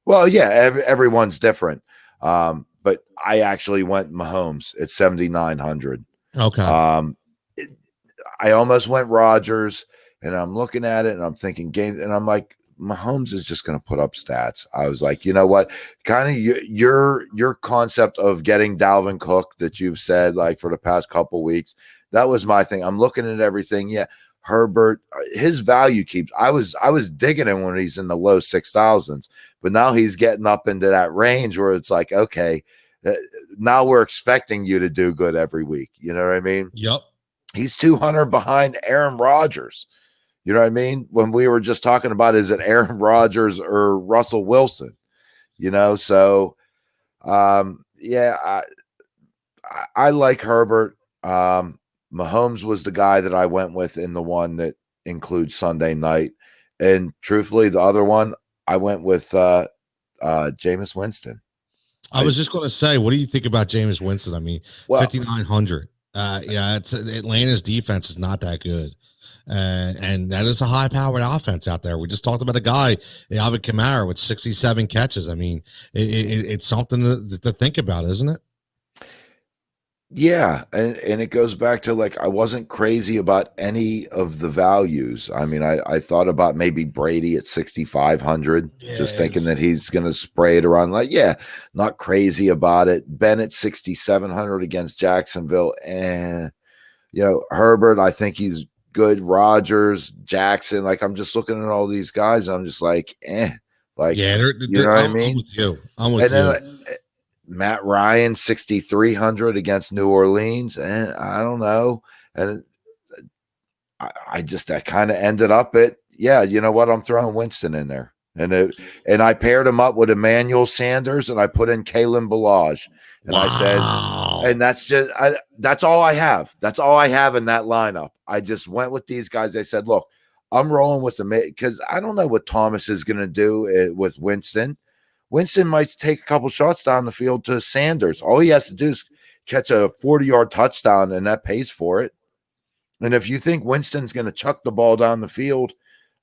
Well, yeah, everyone's different. But I actually went Mahomes at 7,900. Okay. I almost went Rodgers, and I'm looking at it and I'm thinking game, and I'm like, Mahomes is just going to put up stats. I was like, you know what? Kind of your concept of getting Dalvin Cook that you've said for the past couple weeks, that was my thing. I'm looking at everything. Yeah, Herbert, his value keeps. I was digging him when he's in the low 6,000s, but now he's getting up into that range where it's like, okay, Now we're expecting you to do good every week. You know what I mean? Yep. He's 200 behind Aaron Rodgers. You know what I mean? When we were just talking about, is it Aaron Rodgers or Russell Wilson? You know, so yeah, I like Herbert. Mahomes was the guy that I went with in the one that includes Sunday night. And truthfully, the other one, I went with Jameis Winston. I was just going to say, what do you think about Jameis Winston? I mean, 5,900. Yeah, it's Atlanta's defense is not that good. And that is a high-powered offense out there. We just talked about a guy, Alvin Kamara, with 67 catches. I mean, it's something to think about, isn't it? Yeah, and it goes back to, like, I wasn't crazy about any of the values. I mean, I thought about maybe Brady at 6,500, just thinking that he's going to spray it around. Like, yeah, not crazy about it. Ben at 6,700 against Jacksonville. And, Herbert, I think he's good. Rodgers, Jackson, like, I'm just looking at all these guys, and I'm just like, like, yeah, you know what I mean? I'm with you. Matt Ryan, 6,300 against New Orleans, and I don't know, and I kind of ended up at, you know what? I'm throwing Winston in there, and I paired him up with Emmanuel Sanders, and I put in Kalen Ballage, and I said, and that's all I have. That's all I have in that lineup. I just went with these guys. I said, look, I'm rolling with them because I don't know what Thomas is going to do with Winston. Winston might take a couple shots down the field to Sanders. All he has to do is catch a 40-yard touchdown, and that pays for it. And if you think Winston's going to chuck the ball down the field,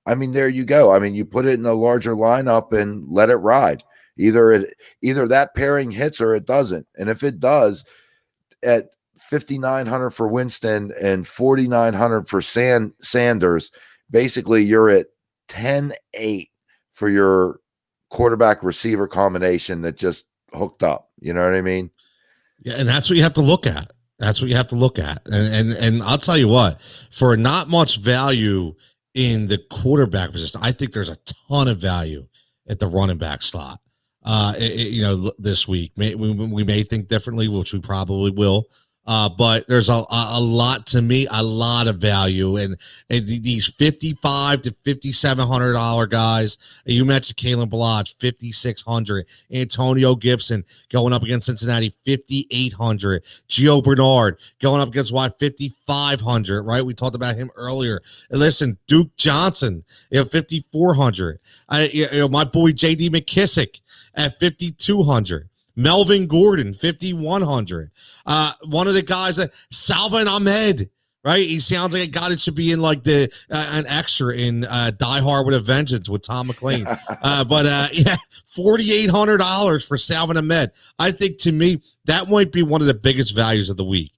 I mean, there you go. I mean, you put it in a larger lineup and let it ride. Either that pairing hits or it doesn't. And if it does, at 5,900 for Winston and 4,900 for Sanders, basically you're at 10-8 for your quarterback receiver combination that just hooked up. You know what I mean? Yeah, and that's what you have to look at. That's what you have to look at. And I'll tell you what, for not much value in the quarterback position, I think there's a ton of value at the running back slot. This week we may think differently, which we probably will. But there's a lot, to me, a lot of value, and these $5,500 to $5,700 guys. You mentioned Kalen Ballage, 5,600. Antonio Gibson going up against Cincinnati, 5,800. Gio Bernard going up against 5,500. Right, we talked about him earlier. And listen, Duke Johnson, 5,400. My boy J.D. McKissick at 5,200. Melvin Gordon, 5,100. One of the guys that Salvin Ahmed, right? He sounds like a guy that should be in like an extra in Die Hard with a Vengeance with Tom McClane. But $4,800 for Salvin Ahmed. I think, to me, that might be one of the biggest values of the week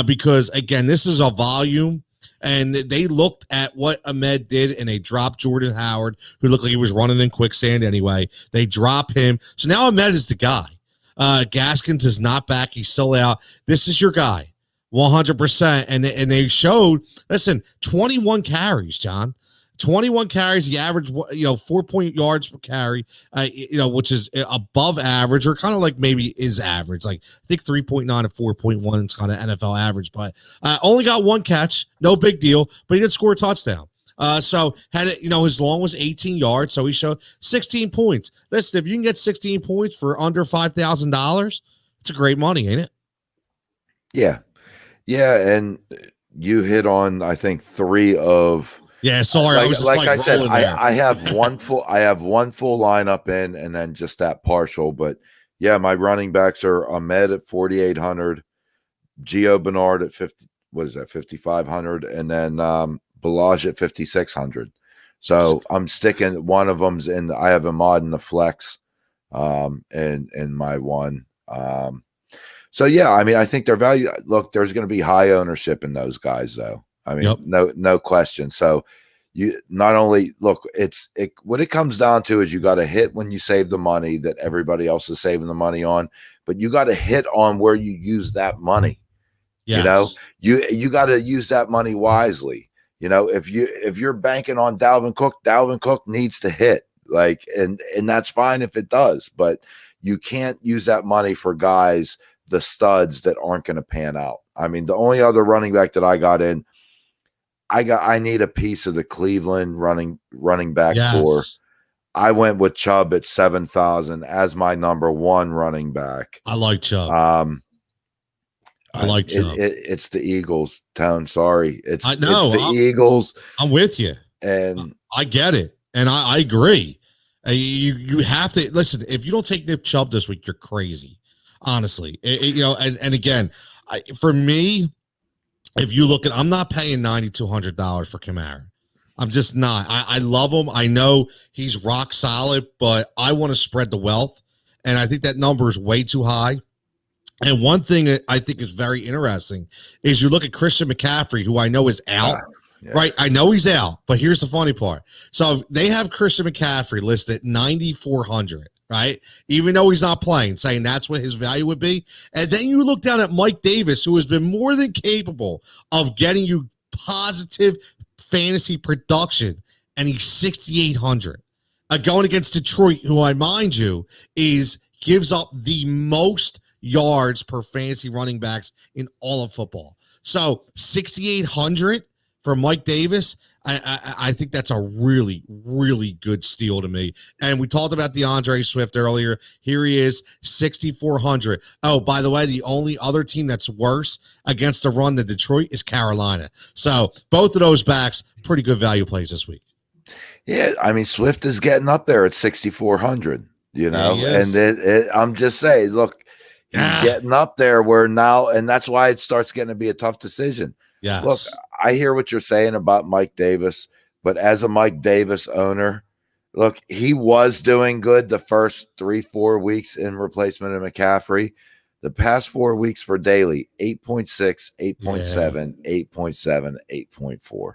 because, again, this is a volume. And they looked at what Ahmed did, and they dropped Jordan Howard, who looked like he was running in quicksand anyway. They drop him. So now Ahmed is the guy. Gaskins is not back. He's still out. This is your guy, 100%. And they showed, listen, 21 carries, John. 21 carries. The average, 4 yards per carry, which is above average, or kind of like maybe is average. Like, I think 3.9 to 4.1 is kind of NFL average, but only got one catch. No big deal, but he did score a touchdown. So had it, his long was 18 yards, so he showed 16 points. Listen, if you can get 16 points for under $5,000, it's a great money, ain't it? Yeah. Yeah, and you hit on, I think, three of. Yeah, sorry. I said, I have one full lineup in, and then just that partial. But yeah, my running backs are Ahmed at 4,800, Gio Bernard at 5,500, and then Ballage at 5,600. So I'm sticking one of them's in. I have Ahmad in the flex, in my one. So yeah, I mean, I think their value. Look, there's going to be high ownership in those guys, though. I mean, no question. So you not only look, what it comes down to is you got to hit when you save the money that everybody else is saving the money on, but you got to hit on where you use that money. Yes. You got to use that money wisely. If you're banking on Dalvin Cook needs to hit, and that's fine if it does, but you can't use that money for guys, the studs that aren't going to pan out. I mean, the only other running back that I got in, I need a piece of the Cleveland running back core. I went with Chubb at 7,000 as my number one running back. I like Chubb. I like Chubb. It's the Eagles, Town. Sorry. It's the Eagles. I'm with you. And I get it. And I agree. You have to listen. If you don't take Nick Chubb this week, you're crazy. Honestly, and again, for me, if you look at, I'm not paying $9,200 for Kamara. I'm just not. I love him. I know he's rock solid, but I want to spread the wealth, and I think that number is way too high. And one thing that I think is very interesting is you look at Christian McCaffrey, who I know is out. Yeah. Right, I know he's out, but here's the funny part. So they have Christian McCaffrey listed at 9,400, right? Even though he's not playing, saying that's what his value would be. And then you look down at Mike Davis, who has been more than capable of getting you positive fantasy production, and he's 6,800. Going against Detroit, who I mind you gives up the most yards per fantasy running backs in all of football. So 6,800 for Mike Davis, I think that's a really, really good steal to me. And we talked about DeAndre Swift earlier. Here he is, 6,400. Oh, by the way, the only other team that's worse against the run than Detroit is Carolina. So both of those backs, pretty good value plays this week. Yeah, I mean, Swift is getting up there at 6,400, and I'm just saying, look, he's getting up there where now, and that's why it starts getting to be a tough decision. Yes. Look, I hear what you're saying about Mike Davis, but as a Mike Davis owner, look, he was doing good the first 3-4 weeks in replacement of McCaffrey. The past 4 weeks for daily, 8.6, 8.7, 8.7, 8.4.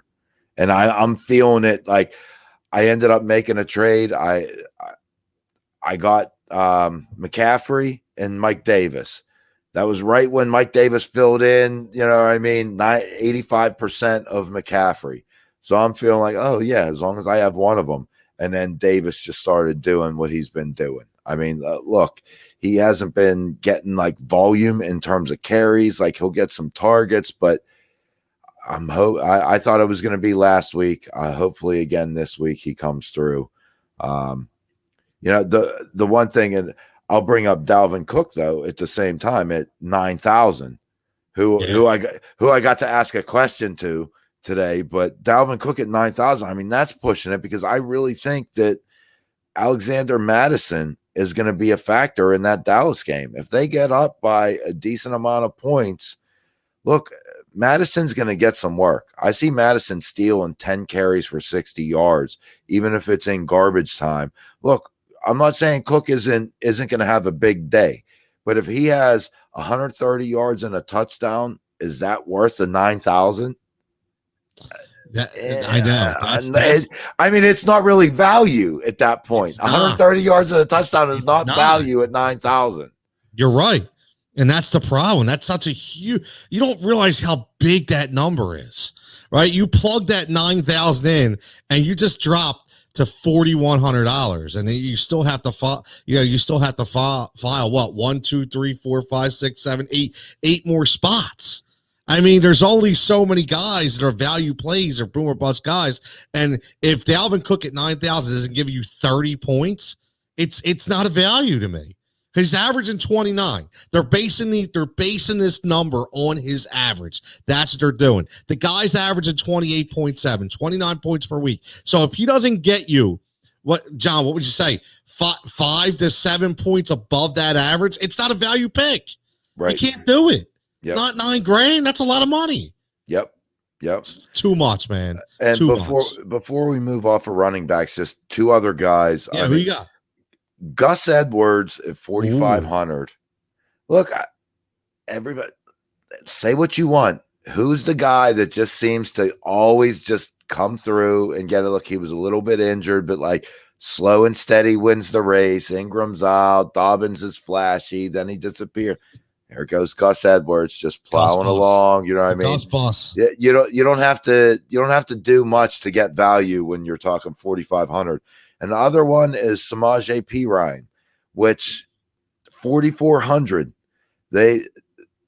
And I'm feeling it. Like, I ended up making a trade. I got McCaffrey and Mike Davis. That was right when Mike Davis filled in, 85% of McCaffrey. So I'm feeling like, oh, yeah, as long as I have one of them. And then Davis just started doing what he's been doing. I mean, look, he hasn't been getting like volume in terms of carries. Like, he'll get some targets, but I thought it was going to be last week. Hopefully again this week he comes through. The one thing, and I'll bring up Dalvin Cook though at the same time at 9,000, who I got to ask a question to today. But Dalvin Cook at 9,000, I mean, that's pushing it, because I really think that Alexander Mattison is going to be a factor in that Dallas game. If they get up by a decent amount of points, look, Madison's going to get some work. I see Madison stealing 10 carries for 60 yards, even if it's in garbage time. Look, I'm not saying Cook isn't going to have a big day, but if he has 130 yards and a touchdown, is that worth the 9,000? I know. I mean, it's not really value at that point. 130 yards and a touchdown is not value at 9,000. You're right. And that's the problem. That's such a huge, you don't realize how big that number is, right? You plug that 9,000 in and you just drop to $4,100, and then you still have to file. File what? 1, 2, 3, 4, 5, 6, 7, 8 more spots. I mean, there's only so many guys that are value plays or boom or bust guys, and if Dalvin Cook at 9,000 doesn't give you 30 points, it's not a value to me. He's averaging 29. They're basing this number on his average. That's what they're doing. The guy's averaging 28.7, 29 points per week. So if he doesn't get you, John, what would you say? 5 to 7 points above that average, it's not a value pick. Right. You can't do it. Yep. Not $9,000. That's a lot of money. Yep. It's too much, man. And before we move off of running backs, just two other guys. Yeah, who you got? Gus Edwards at 4,500. Look, everybody, say what you want. Who's the guy that just seems to always just come through and get it? Look, he was a little bit injured, but like slow and steady wins the race. Ingram's out. Dobbins is flashy. Then he disappeared. There goes Gus Edwards just plowing along. You know what I mean? Gus boss. You don't have to do much to get value when you're talking 4,500. And the other one is Samaje Perine, which 4,400.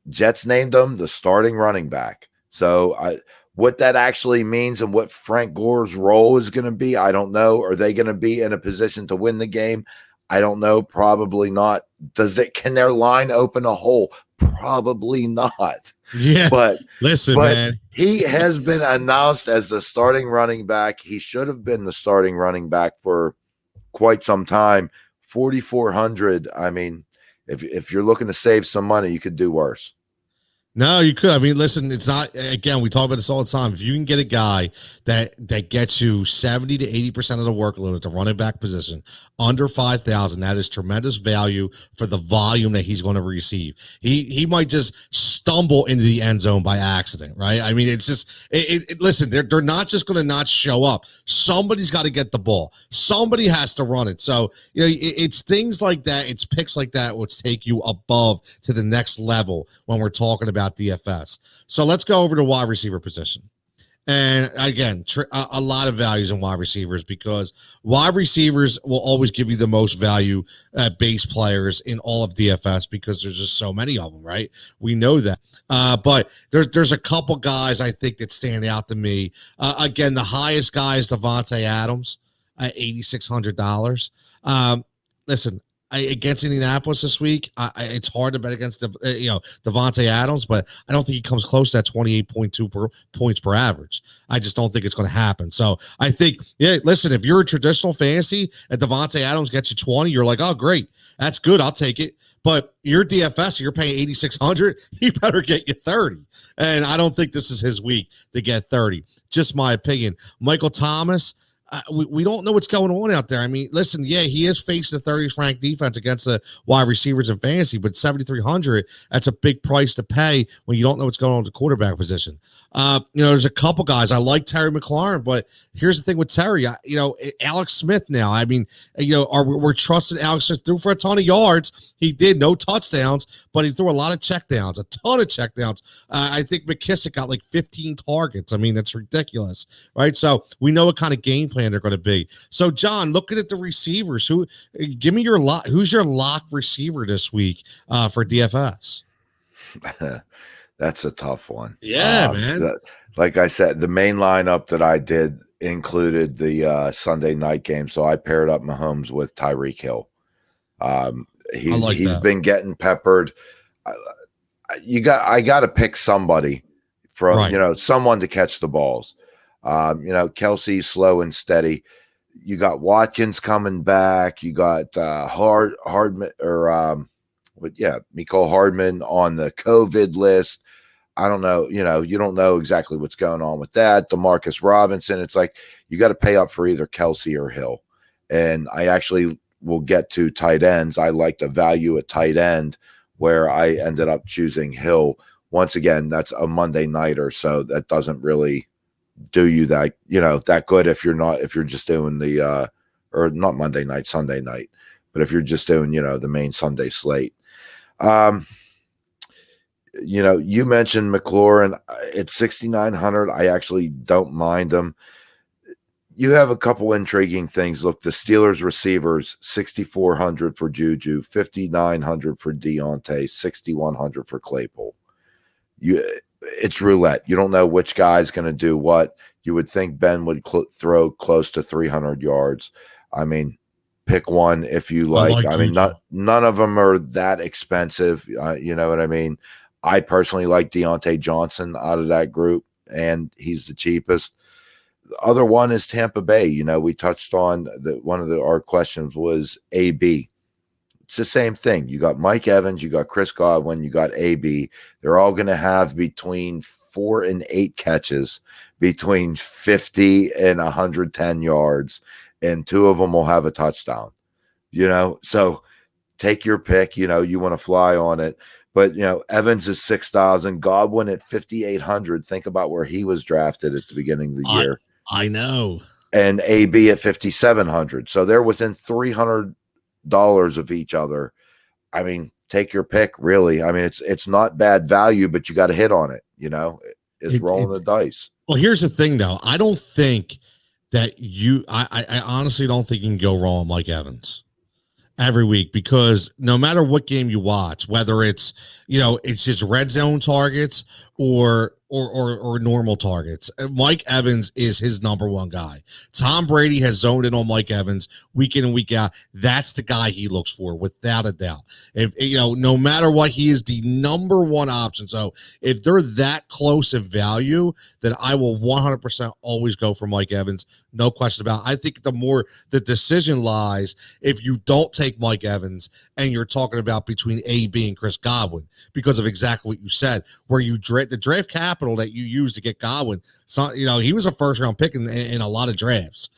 Jets named him the starting running back. So what that actually means and what Frank Gore's role is going to be, I don't know. Are they going to be in a position to win the game? I don't know. Probably not. Can their line open a hole? Probably not. Yeah. But man, he has been announced as the starting running back. He should have been the starting running back for quite some time. 4,400. I mean, if you're looking to save some money, you could do worse. No, you could. I mean, listen, it's not, again, we talk about this all the time. If you can get a guy that gets you 70 to 80% of the workload at the running back position under 5,000, that is tremendous value for the volume that he's going to receive. He might just stumble into the end zone by accident, right? I mean, it's just, listen, they're not just going to not show up. Somebody's got to get the ball. Somebody has to run it. So, it's things like that. It's picks like that which take you above to the next level when we're talking about DFS. So let's go over to wide receiver position. And again, a lot of values in wide receivers, because wide receivers will always give you the most value base players in all of DFS, because there's just so many of them, right? We know that. But there's a couple guys I think that stand out to me. Again, the highest guy is Davante Adams at $8,600. Listen, against Indianapolis this week, it's hard to bet against Davante Adams, but I don't think he comes close to that 28.2 points per average. I just don't think it's going to happen. So I think, listen, if you're a traditional fantasy and Davante Adams gets you 20, you're like, oh, great, that's good, I'll take it. But your DFS, you're paying 8,600, he better get you 30. And I don't think this is his week to get 30. Just my opinion. Michael Thomas, we don't know what's going on out there. I mean, listen, he is facing the 30th ranked defense against the wide receivers in fantasy, but 7,300, that's a big price to pay when you don't know what's going on with the quarterback position. There's a couple guys. I like Terry McLaurin, but here's the thing with Terry, Alex Smith now. I mean, we're trusting Alex Smith. Threw for a ton of yards. He did, no touchdowns, but he threw a lot of checkdowns, a ton of checkdowns. I think McKissick got like 15 targets. I mean, that's ridiculous, right? So we know what kind of game plan they're going to be. So, John, looking at the receivers, give me your lock. Who's your lock receiver this week for DFS? That's a tough one. Yeah, man. Like I said, the main lineup that I did included the Sunday night game, so I paired up Mahomes with Tyreek Hill. He's been getting peppered. I got to pick somebody from someone to catch the balls. Kelsey's slow and steady. You got Watkins coming back. You got Hardman Mecole Hardman on the COVID list. I don't know. You don't know exactly what's going on with that. Demarcus Robinson. It's like you got to pay up for either Kelsey or Hill. And I actually will get to tight ends. I like the value at tight end, where I ended up choosing Hill. Once again, that's a Monday nighter, so that doesn't really do you that that good if you're just doing the or not Monday night, Sunday night, but if you're just doing the main Sunday slate. You mentioned McLaurin at 6,900. I actually don't mind him. You have a couple intriguing things. Look, the Steelers receivers, 6,400 for Juju, 5,900 for Deontay, 6,100 for Claypool. It's roulette. You don't know which guy's going to do what. You would think Ben would throw close to 300 yards. I mean, pick one if you like. I mean, none of them are that expensive. You know what I mean? I personally like Deontay Johnson out of that group, and he's the cheapest. The other one is Tampa Bay. We touched on one of our questions was AB. It's the same thing. You got Mike Evans, you got Chris Godwin, you got AB. They're all going to have between 4 and 8 catches, between 50 and 110 yards, and 2 of them will have a touchdown. So take your pick. You want to fly on it. But, Evans is 6,000, Godwin at 5,800. Think about where he was drafted at the beginning of the year. I know. And AB at 5,700. So they're within $300 of each other. I mean, take your pick, really. I mean, it's not bad value, but you got to hit on it. It's rolling the dice. Well, here's the thing, though. I don't think that I honestly don't think you can go wrong with Mike Evans. every week, because no matter what game you watch, whether it's, it's just red zone targets or normal targets, Mike Evans is his number one guy. Tom Brady has zoned in on Mike Evans week in and week out. That's the guy he looks for without a doubt. If no matter what, he is the number one option. So if they're that close in value, then I will 100% always go for Mike Evans. No question about it. I think the more the decision lies if you don't take Mike Evans and you're talking about between AB and Chris Godwin, because of exactly what you said, where you the draft capital that you use to get Godwin. So, he was a first round pick in a lot of drafts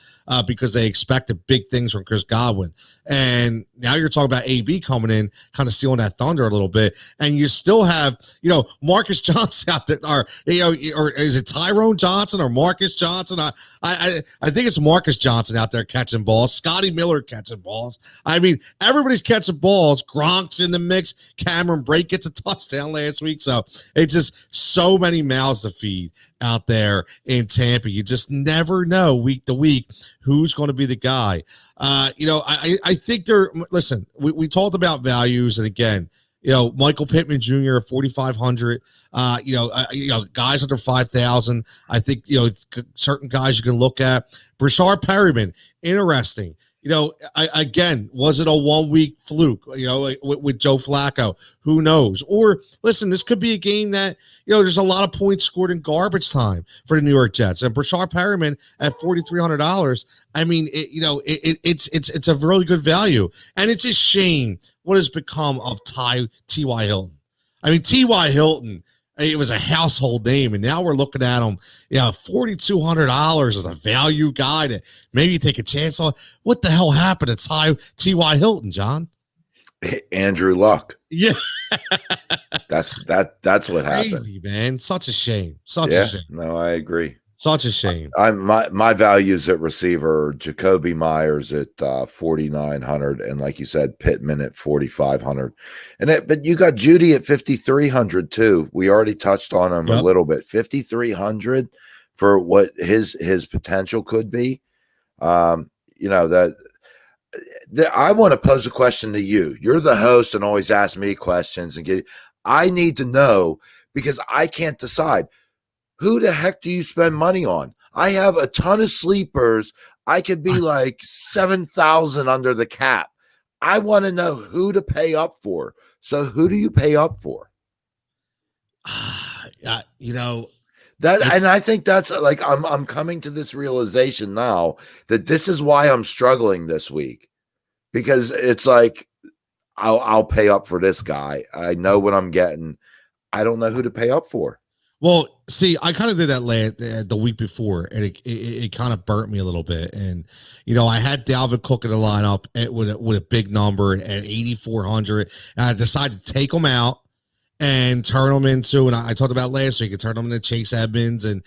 because they expected big things from Chris Godwin. And now you're talking about AB coming in, kind of stealing that thunder a little bit. And you still have, Marcus Johnson out there, or is it Tyrone Johnson or Marcus Johnson? I think it's Marcus Johnson out there catching balls. Scotty Miller catching balls. I mean, everybody's catching balls. Gronk's in the mix. Cameron Brate gets a touchdown last week. So it's just so many mouths to feed out there in Tampa. You just never know week to week who's going to be the guy. I think listen, we talked about values, and again, Michael Pittman Jr. at 4,500, guys under 5,000. I think, certain guys you can look at. Brashard Perryman, interesting. Again, was it a 1 week fluke, with Joe Flacco? Who knows? Or listen, this could be a game that, there's a lot of points scored in garbage time for the New York Jets. And Brashard Perryman at $4,300. I mean, it's a really good value. And it's a shame what has become of T.Y. Hilton. I mean, T.Y. Hilton, it was a household name, and now we're looking at him, $4,200 as a value guy to maybe take a chance on. What the hell happened to T.Y. Hilton, John? Andrew Luck. Yeah. That's what happened. Crazy, man. Such a shame. A shame. No, I agree. Such a shame. My values at receiver, Jacoby Myers at 4,900, and like you said, Pittman at 4,500. But you got Judy at 5,300 too. We already touched on him a little bit. 5,300 for what his potential could be. I want to pose a question to you. You're the host and always ask me questions, and I need to know, because I can't decide. Who the heck do you spend money on? I have a ton of sleepers. I could be like 7,000 under the cap. I want to know who to pay up for. So who do you pay up for? That, and I think that's like, I'm coming to this realization now that this is why I'm struggling this week, because it's like, I'll pay up for this guy. I know what I'm getting. I don't know who to pay up for. Well, see, I kind of did that the week before, and it kind of burnt me a little bit. And I had Dalvin Cook in the lineup with a big number at 8,400, and I decided to take him out and turn them into, and I talked about last week, and turn them into Chase Edmonds and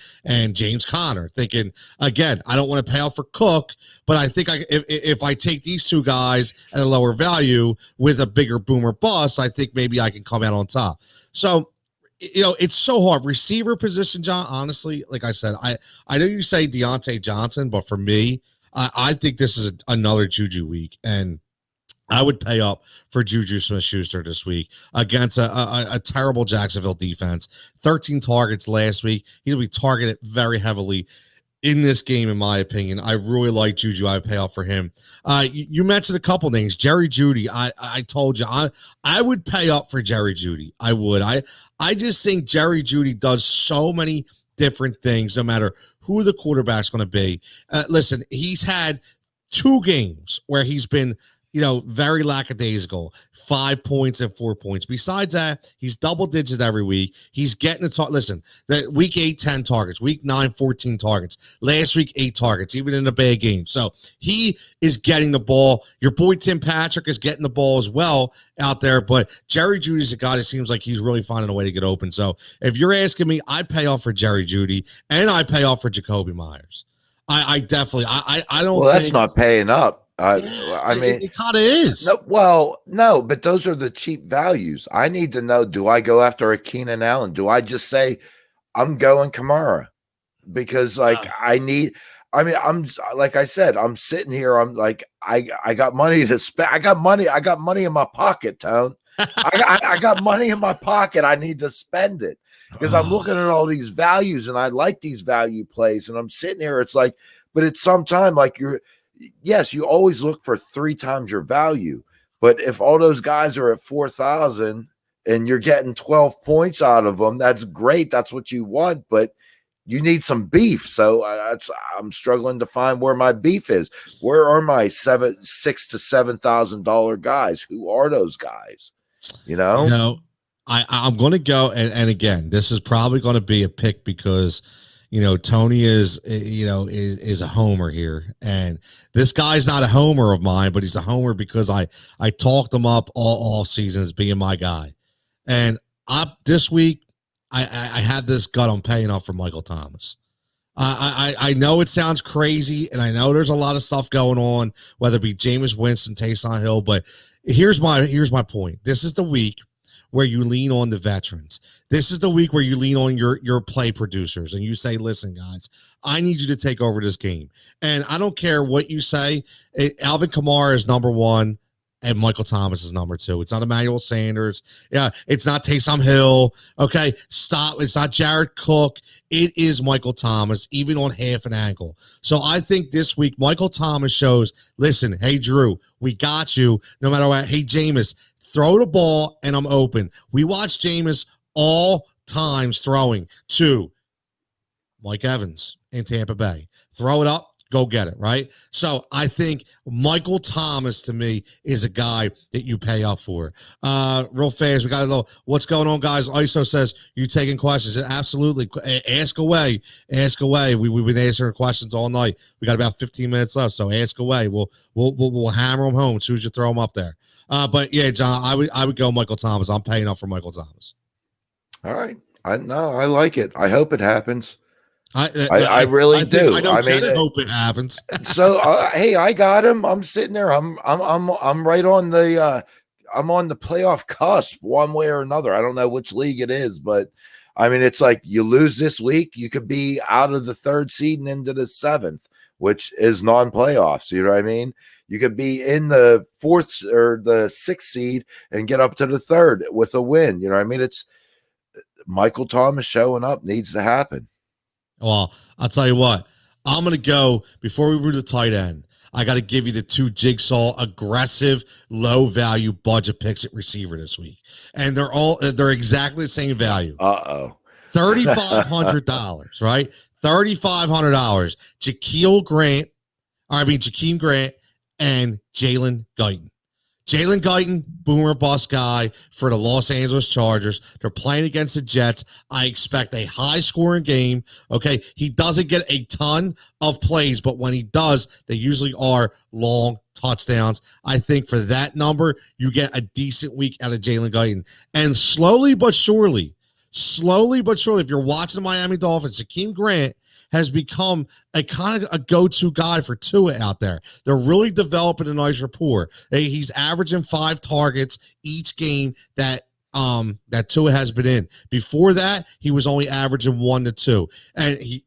James Conner, thinking, again, I don't want to pay out for Cook, but I think if I take these two guys at a lower value with a bigger boomer bust, I think maybe I can come out on top. So, it's so hard. Receiver position, John, honestly, like I said, I know you say Deontay Johnson, but for me, I think this is another Juju week, and I would pay up for Juju Smith-Schuster this week against a terrible Jacksonville defense. 13 targets last week. He'll be targeted very heavily in this game, in my opinion. I really like Juju. I pay off for him. You mentioned a couple things. Jerry Jeudy. I told you I would pay up for Jerry Jeudy. I would. I just think Jerry Jeudy does so many different things, no matter who the quarterback's going to be. Listen, he's had 2 games where he's been, very lackadaisical, 5 points and 4 points. Besides that, he's double digits every week. He's getting the listen, that week 8, 10 targets, week 9, 14 targets, last week, 8 targets, even in a bad game. So he is getting the ball. Your boy Tim Patrick is getting the ball as well out there, but Jerry Jeudy's a guy that seems like he's really finding a way to get open. So if you're asking me, I pay off for Jerry Jeudy, and I pay off for Jacoby Myers. I definitely, I don't. Well, that's not paying up. I mean, it kind of is. No, but those are the cheap values. I need to know, do I go after a Keenan Allen? Do I just say I'm going Kamara? Because I need, I mean, like I said, I'm sitting here. I'm like, I got money to spend. I got money in my pocket, Tone. I got money in my pocket. I need to spend it because I'm looking at all these values and I like these value plays. And I'm sitting here. It's like, but it's sometime like yes, you always look for 3 times your value. But if all those guys are at 4,000 and you're getting 12 points out of them, that's great. That's what you want. But you need some beef. So I'm struggling to find where my beef is. Where are my $6,000 to $7,000 guys? Who are those guys? I'm going to go. And again, this is probably going to be a pick because, Tony is a homer here. And this guy's not a homer of mine, but he's a homer because I talked him up all season as being my guy. And this week, I had this gut on paying off for Michael Thomas. I know it sounds crazy, and I know there's a lot of stuff going on, whether it be Jameis Winston, Taysom Hill, but here's my point. This is the week where you lean on the veterans. This is the week where you lean on your play producers, and you say, listen, guys, I need you to take over this game. And I don't care what you say. Alvin Kamara is number 1. And Michael Thomas is number 2. It's not Emmanuel Sanders. Yeah, it's not Taysom Hill. Okay, stop. It's not Jared Cook. It is Michael Thomas, even on half an ankle. So I think this week, Michael Thomas shows, listen, hey, Drew, we got you no matter what. Hey, Jameis, throw the ball, and I'm open. We watch Jameis all times throwing to Mike Evans in Tampa Bay. Throw it up. Go get it, right? So I think Michael Thomas, to me, is a guy that you pay up for. Real fast, we got a little, what's going on, guys? ISO says, you taking questions? Absolutely. Ask away. Ask away. We've been answering questions all night. We got about 15 minutes left, so ask away. We'll hammer them home as soon as you throw them up there. But, yeah, John, I would go Michael Thomas. I'm paying up for Michael Thomas. All right. I like it. I hope it happens. I really do. I hope it happens. So, hey, I got him. I'm sitting there. I'm right on the. I'm on the playoff cusp, one way or another. I don't know which league it is, but I mean, it's like you lose this week, you could be out of the 3rd seed and into the 7th, which is non-playoffs. You know what I mean? You could be in the 4th or the 6th seed and get up to the 3rd with a win. You know what I mean? It's Michael Thomas showing up needs to happen. Well, I'll tell you what. I'm going to go, before we move to the tight end, I got to give you the 2 jigsaw, aggressive, low-value budget picks at receiver this week. And they're exactly the same value. Uh-oh. $3,500, right? $3,500. Jakeem Grant and Jalen Guyton. Jalen Guyton, boomer bust guy for the Los Angeles Chargers. They're playing against the Jets. I expect a high-scoring game. Okay, he doesn't get a ton of plays, but when he does, they usually are long touchdowns. I think for that number, you get a decent week out of Jalen Guyton. And slowly but surely, if you're watching the Miami Dolphins, Jakeem Grant has become a kind of a go-to guy for Tua out there. They're really developing a nice rapport. He's averaging 5 targets each game that Tua has been in. Before that, he was only averaging 1 to 2. And he's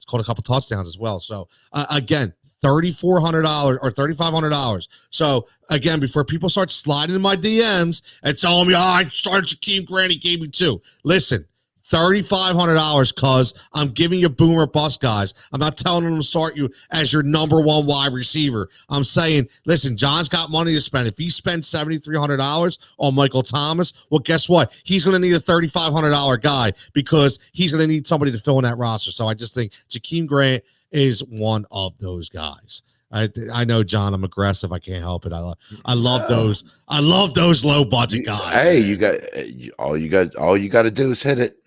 caught a couple touchdowns as well. So again, $3,400 or $3,500. So again, before people start sliding in my DMs and telling me, I started Jakeem Grant, he gave me 2. Listen, $3,500 cuz I'm giving you boomer bust guys. I'm not telling them to start you as your number 1 wide receiver. I'm saying, listen, John's got money to spend. If he spends $7,300 on Michael Thomas, well, guess what? He's going to need a $3,500 guy because he's going to need somebody to fill in that roster. So I just think Jakeem Grant is one of those guys. I know, John, I'm aggressive. I can't help it. I love those. I love those low budget guys. Hey, all you got to do is hit it.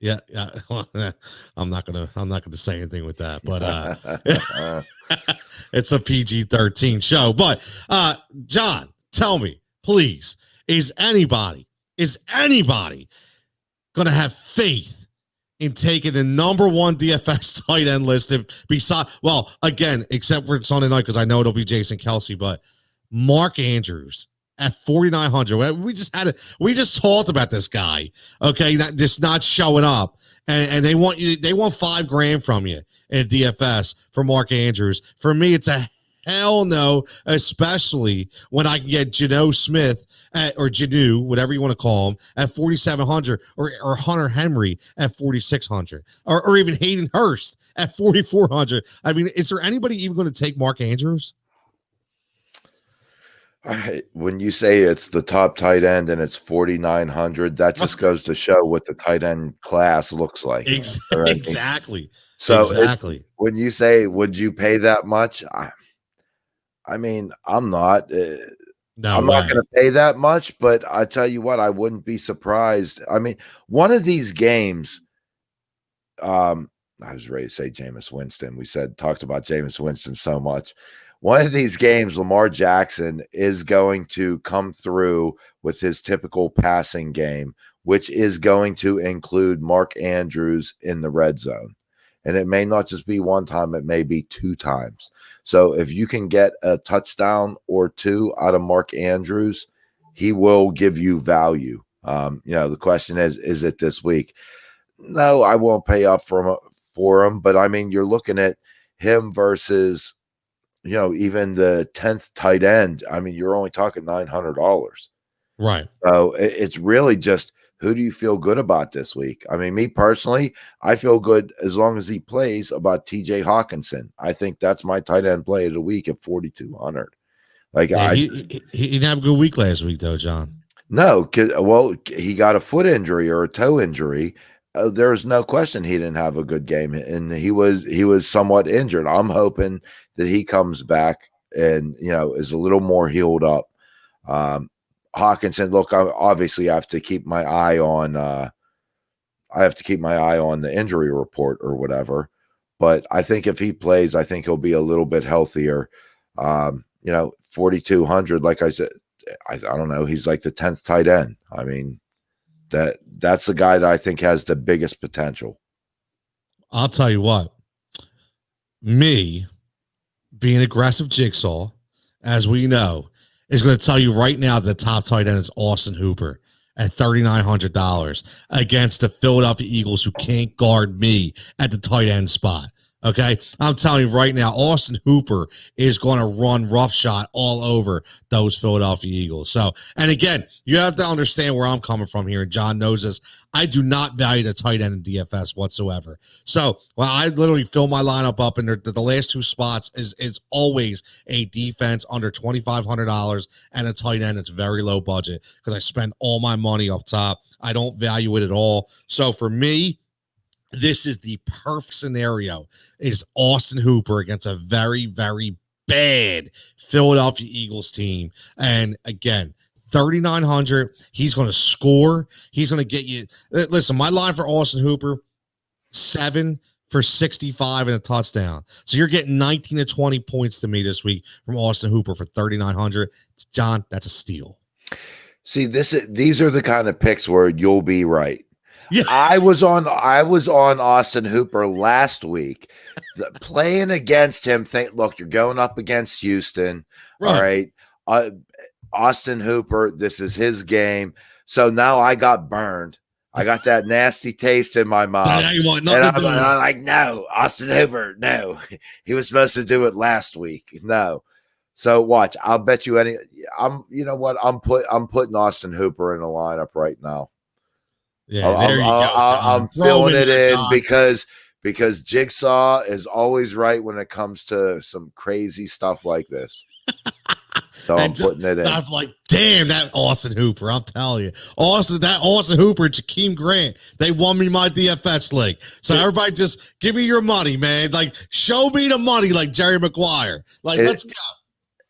Yeah. I'm not gonna say anything with that, but it's a PG-13 show. But John, tell me, please, is anybody gonna have faith in taking the number 1 DFS tight end listed except for Sunday night, because I know it'll be Jason Kelce, but Mark Andrews at 4,900. We just talked about this guy. Okay, just not showing up, and they want $5,000 from you in DFS for Mark Andrews. For me, it's a hell no, especially when I can get Geno Smith or Janu, whatever you want to call him, at 4,700, or Hunter Henry at 4,600, or even Hayden Hurst at 4,400. I mean, is there anybody even going to take Mark Andrews? When you say it's the top tight end and it's 4,900, that just goes to show what the tight end class looks like. Exactly. So exactly. When you say, would you pay that much? I mean, I'm not. I'm not going to pay that much, but I tell you what, I wouldn't be surprised. I mean, one of these games, I was ready to say Jameis Winston. We talked about Jameis Winston so much. One of these games, Lamar Jackson is going to come through with his typical passing game, which is going to include Mark Andrews in the red zone. And it may not just be one time, it may be 2 times. So if you can get a touchdown or 2 out of Mark Andrews, he will give you value. The question is it this week? No, I won't pay up for him. But I mean, you're looking at him versus, even the 10th tight end. I mean, you're only talking $900. Right. So it's really just, who do you feel good about this week? I mean, me personally, I feel good as long as he plays about TJ Hawkinson. I think that's my tight end play of the week at 4,200. He didn't have a good week last week, though, John. No, he got a foot injury or a toe injury. There's no question he didn't have a good game, and he was somewhat injured. I'm hoping that he comes back and is a little more healed up. Hawkinson, look, obviously I have to keep my eye on the injury report or whatever. But I think if he plays, I think he'll be a little bit healthier. 4,200, like I said, I don't know. He's like the 10th tight end. I mean, that's the guy that I think has the biggest potential. I'll tell you what, me being aggressive jigsaw, as we know, is going to tell you right now the top tight end is Austin Hooper at $3,900 against the Philadelphia Eagles, who can't guard me at the tight end spot. Okay, I'm telling you right now, Austin Hooper is going to run roughshod all over those Philadelphia Eagles. So, and again, you have to understand where I'm coming from here. And John knows this. I do not value the tight end in DFS whatsoever. So, I literally fill my lineup up, and the last 2 spots is always a defense under $2,500 and a tight end that's very low budget, because I spend all my money up top. I don't value it at all. So for me, this is the perfect scenario, is Austin Hooper against a very, very bad Philadelphia Eagles team. And again, 3,900, he's going to score. He's going to get you. Listen, my line for Austin Hooper, 7 for 65 and a touchdown. So you're getting 19 to 20 points to me this week from Austin Hooper for 3,900. John, that's a steal. See, these are the kind of picks where you'll be right. Yeah. I was on Austin Hooper last week, playing against him. Look, you're going up against Houston. Right. All right. Austin Hooper, this is his game. So now I got burned. I got that nasty taste in my mouth. So now you want nothing to do. I'm like, no, Austin Hooper, no. He was supposed to do it last week. No. So watch. I'll bet you you know what? I'm putting Austin Hooper in the lineup right now. Yeah, there you go. I'm filling it in because Jigsaw is always right when it comes to some crazy stuff like this. So I'm putting it in. I'm like, damn, that Austin Hooper. I'm telling you. Austin Hooper, Jakeem Grant, they won me my DFS league. So everybody just give me your money, man. Like, show me the money like Jerry Maguire. Like, let's go.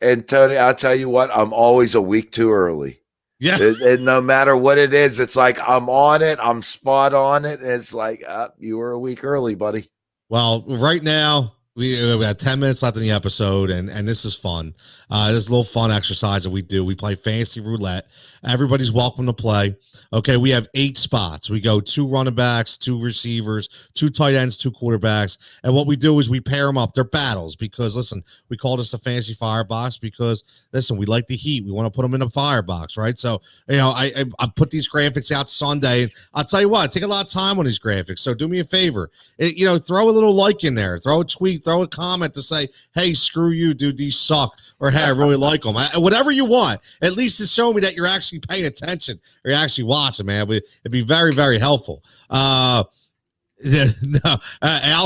And Tony, I'll tell you what, I'm always a week too early. Yeah. And no matter what it is, it's like I'm on it. I'm spot on it. And it's like, you were a week early, buddy. Well, right now, We got 10 minutes left in the episode, and this is fun. This is a little fun exercise that we do. We play fantasy roulette. Everybody's welcome to play. Okay, we have 8 spots. We go 2 running backs, 2 receivers, 2 tight ends, 2 quarterbacks. And what we do is we pair them up. They're battles because, listen, we call this a Fantasy Firebox because, listen, we like the heat. We want to put them in a firebox, right? So, I put these graphics out Sunday, and I'll tell you what, I take a lot of time on these graphics. So do me a favor. Throw a little like in there. Throw a tweet. Throw a comment to say, hey, screw you, dude, these suck. Or, hey, I really like them. Whatever you want. At least to show me that you're actually paying attention or you're actually watching, man. It'd be very, very helpful. Al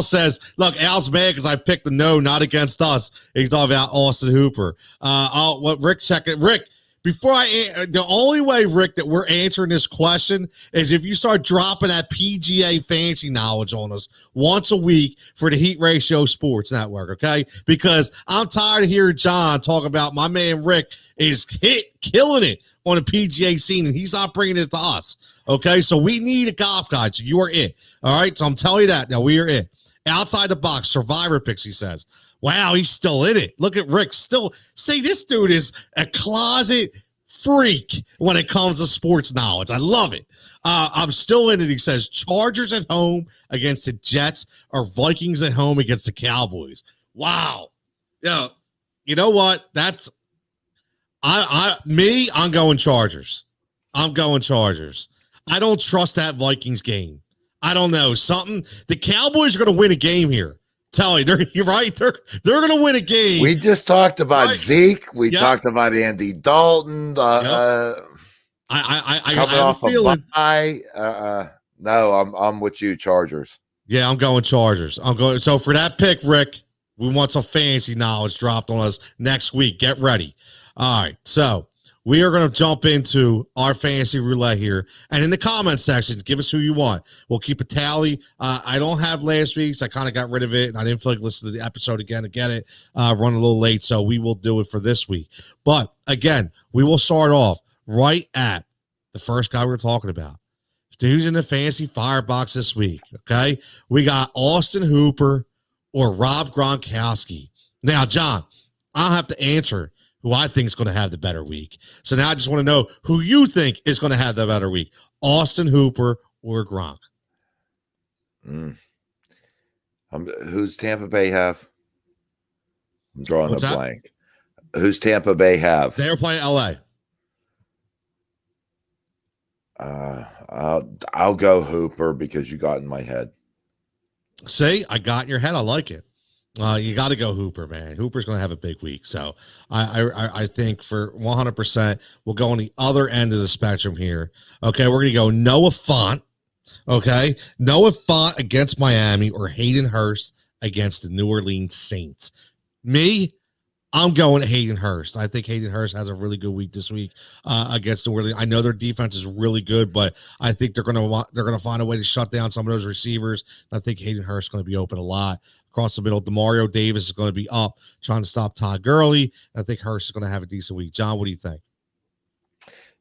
says, look, Al's mad because I picked the no, not against us. He's talking about Austin Hooper. Rick, check it. Rick, the only way, Rick, that we're answering this question is if you start dropping that PGA fantasy knowledge on us once a week for the Heat Ratio Sports Network, okay? Because I'm tired of hearing John talk about my man Rick is killing it on the PGA scene, and he's not bringing it to us, okay? So we need a golf guide, so you are it, all right? So I'm telling you that. Now, we are it. Outside the box, survivor picks, he says. Wow, he's still in it. Look at Rick. Still, see, this dude is a closet freak when it comes to sports knowledge. I love it. I'm still in it. He says Chargers at home against the Jets or Vikings at home against the Cowboys. Wow. Yeah. You know what? That's I'm going Chargers. I'm going Chargers. I don't trust that Vikings game. I don't know. The Cowboys are going to win a game here. Tell you, you're right. They're going to win a game. We just talked about Zeke. We talked about Andy Dalton. I off a bye. No, I'm with you, Chargers. Yeah, I'm going Chargers. I'm going. So for that pick, Rick, we want some fantasy knowledge dropped on us next week. Get ready. All right. So we are going to jump into our fantasy roulette here. And in the comment section, give us who you want. We'll keep a tally. I don't have last week's. I kind of got rid of it, and I didn't feel like listening to the episode again to get it. Run a little late, so we will do it for this week. But, again, we will start off right at the first guy we're talking about. Who's in the Fantasy Firebox this week, okay? We got Austin Hooper or Rob Gronkowski. Now, John, I'll have to answer who I think is going to have the better week. So now I just want to know who you think is going to have the better week, Austin Hooper or Gronk. Who's Tampa Bay have? I'm drawing a blank. Who's Tampa Bay have? They're playing LA. I'll go Hooper because you got in my head. See, I got in your head. I like it. You got to go Hooper, man. Hooper's going to have a big week. So I think for 100%, we'll go on the other end of the spectrum here. Okay, we're going to go Noah Fant. Okay, Noah Fant against Miami or Hayden Hurst against the New Orleans Saints. I'm going Hayden Hurst. I think Hayden Hurst has a really good week this week against the Orleans. I know their defense is really good, but I think they're going to find a way to shut down some of those receivers. I think Hayden Hurst is going to be open a lot across the middle. Demario Davis is going to be up trying to stop Todd Gurley. I think Hurst is going to have a decent week. John, what do you think?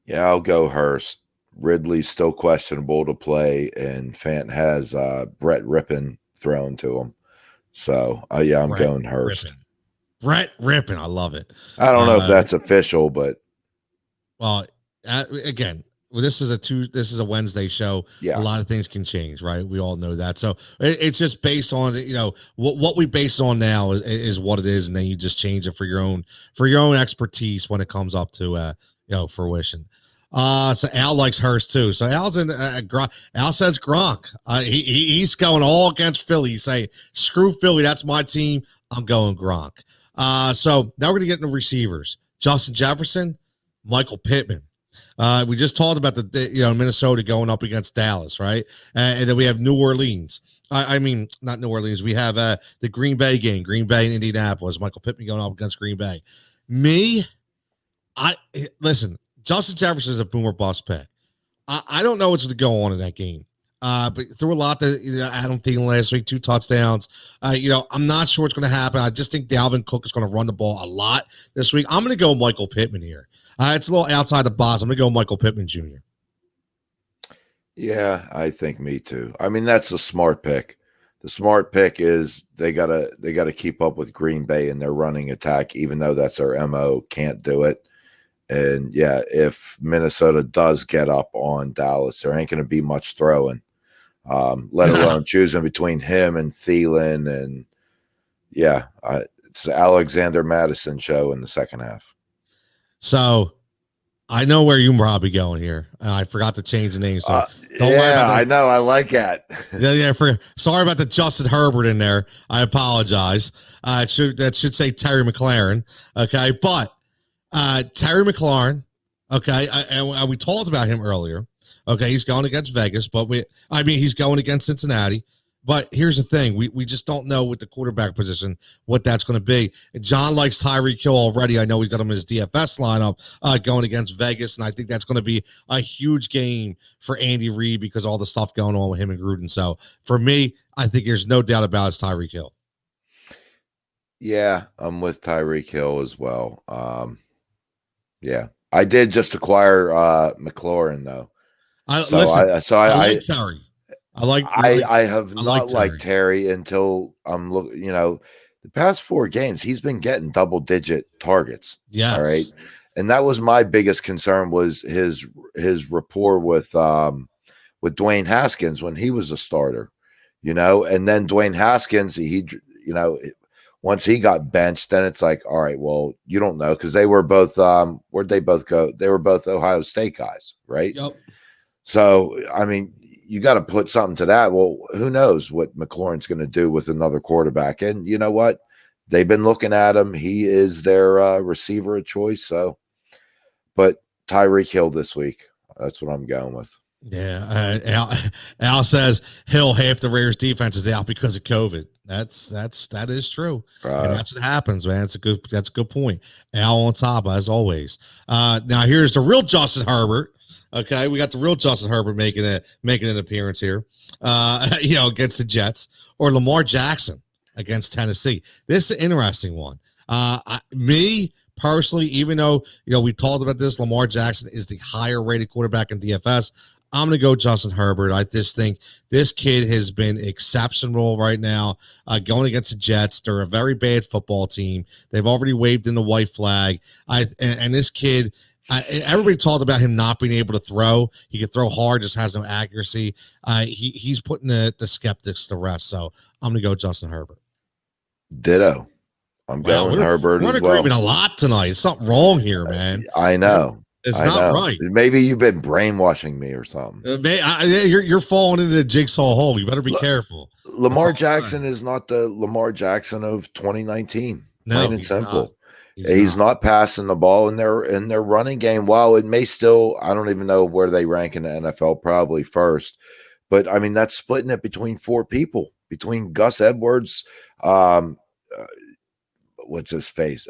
Yeah, I'll go Hurst. Ridley's still questionable to play, and Fant has Brett Rippon thrown to him. So, I'm going Hurst. Brett Rippon, I love it. I don't know if that's official, but again, this is a Wednesday show. Yeah, a lot of things can change, right? We all know that. So it's just based on what we base on now is what it is, and then you just change it for your own expertise when it comes up to fruition. So Al likes Hurst too. So Al's in. Al says Gronk. He's going all against Philly. He's saying screw Philly. That's my team. I'm going Gronk. So now we're going to get into receivers. Justin Jefferson, Michael Pittman. We just talked about the Minnesota going up against Dallas, right? And then we have New Orleans. I mean, not New Orleans. We have the Green Bay game, Green Bay and Indianapolis. Michael Pittman going up against Green Bay. Listen, Justin Jefferson is a boomer bust pick. I don't know what's going to go on in that game. But threw a lot to Adam Thielen last week, 2 touchdowns. I'm not sure what's going to happen. I just think Dalvin Cook is going to run the ball a lot this week. I'm going to go Michael Pittman here. It's a little outside the box. I'm going to go Michael Pittman Jr. Yeah, I think me too. I mean, that's a smart pick. The smart pick is they gotta keep up with Green Bay in their running attack, even though that's their MO. Can't do it. And yeah, if Minnesota does get up on Dallas, there ain't going to be much throwing, let alone choosing between him and Thielen. And yeah, it's the Alexander Madison show in the second half. So I know where you're probably going here. I forgot to change the name. So don't worry about that. I know. I like that. Sorry about the Justin Herbert in there. I apologize. That should say Terry McLaurin. Okay. But Terry McLaurin, okay, and we talked about him earlier. Okay, he's going against Vegas, but he's going against Cincinnati. But here's the thing: we just don't know with the quarterback position what that's going to be. John likes Tyreek Hill already. I know he's got him in his DFS lineup going against Vegas, and I think that's going to be a huge game for Andy Reid because all the stuff going on with him and Gruden. So for me, I think there's no doubt about it's Tyreek Hill. Yeah, I'm with Tyreek Hill as well. Yeah, I did just acquire McLaurin though. I like Terry. I have not liked Terry until I'm looking. You know, the past 4 games he's been getting double-digit targets. Yeah, all right, and that was my biggest concern was his rapport with Dwayne Haskins when he was a starter. You know, and then Dwayne Haskins, once he got benched, then it's like, all right, well, you don't know because they were both where'd they both go? They were both Ohio State guys, right? Yep. So, I mean, you got to put something to that. Well, who knows what McLaurin's going to do with another quarterback? And you know what? They've been looking at him. He is their receiver of choice. So, but Tyreek Hill this week. That's what I'm going with. Yeah, Al says Hill half the Raiders defense is out because of COVID. That is true, and that's what happens, man. That's a good point. Al on top as always. Now here's the real Justin Herbert. Okay, we got the real Justin Herbert making an appearance here. Against the Jets or Lamar Jackson against Tennessee. This is an interesting one. Me personally, even though we talked about this, Lamar Jackson is the higher rated quarterback in DFS. I'm going to go Justin Herbert. I just think this kid has been exceptional right now going against the Jets. They're a very bad football team. They've already waved in the white flag. And this kid, everybody talked about him not being able to throw. He could throw hard, just has no accuracy. He's putting the skeptics to rest. So I'm going to go Justin Herbert. Ditto. I'm going Herbert as well. We're agreeing a lot tonight. There's something wrong here, man. I know. It's not right. Maybe you've been brainwashing me or something. You're falling into the jigsaw hole. You better be careful. Lamar Jackson is not the Lamar Jackson of 2019. Plain and simple. He's not passing the ball in their running game. While it may still, I don't even know where they rank in the NFL, probably first. But I mean, that's splitting it between 4 people, between Gus Edwards, what's his face,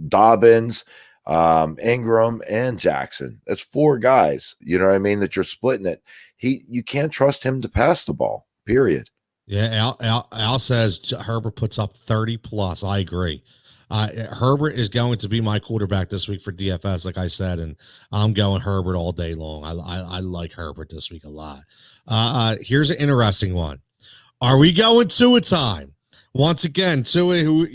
Dobbins, Ingram, and Jackson. That's 4 guys, you know what I mean, that you're splitting it. You can't trust him to pass the ball, period. Yeah, Al says Herbert puts up 30 plus. I agree. Herbert is going to be my quarterback this week for DFS, like I said, and I'm going Herbert all day long. I like Herbert this week a lot. Here's an interesting one. Are we going Tua time? Once again, Tua, who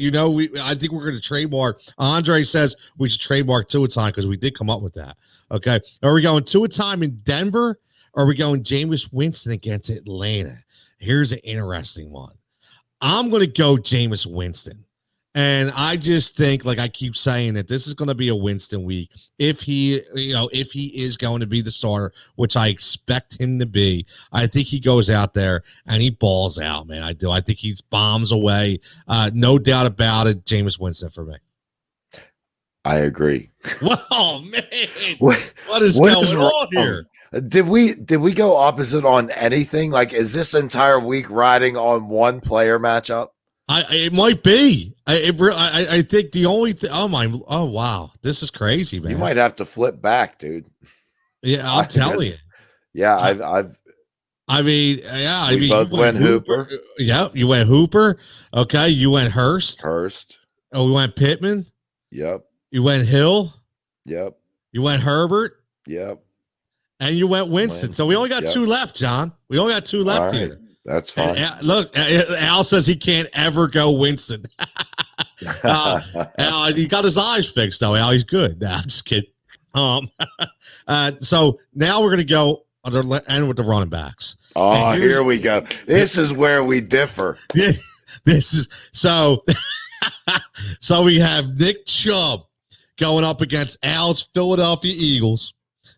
I think we're going to trademark. Andre says we should trademark Tua time because we did come up with that. Okay, are we going Tua time in Denver? Or are we going Jameis Winston against Atlanta? Here's an interesting one. I'm going to go Jameis Winston. And I just think, like I keep saying, that this is going to be a Winston week. If he is going to be the starter, which I expect him to be, I think he goes out there and he balls out, man. I do. I think he bombs away. No doubt about it. Jameis Winston for me. I agree. Whoa, man. What is going on here? Did we go opposite on anything? Like, is this entire week riding on one player matchup? It might be. I think the only thing. Oh wow, this is crazy, man. You might have to flip back, dude. Yeah, I'll tell you. Yeah, we both went Hooper. Yep, you went Hooper. Okay, you went Hurst. Oh, we went Pittman. Yep. You went Hill. Yep. You went Herbert. Yep. And you went Winston. So we only got 2 left, John. We only got 2 left here. That's fine. Look, Al says he can't ever go Winston. Al, he got his eyes fixed though. Al, he's good. Nah, I'm just kidding. So now we're gonna go end with the running backs. Oh, here we go. This is where we differ. This is so. So we have Nick Chubb going up against Al's Philadelphia Eagles.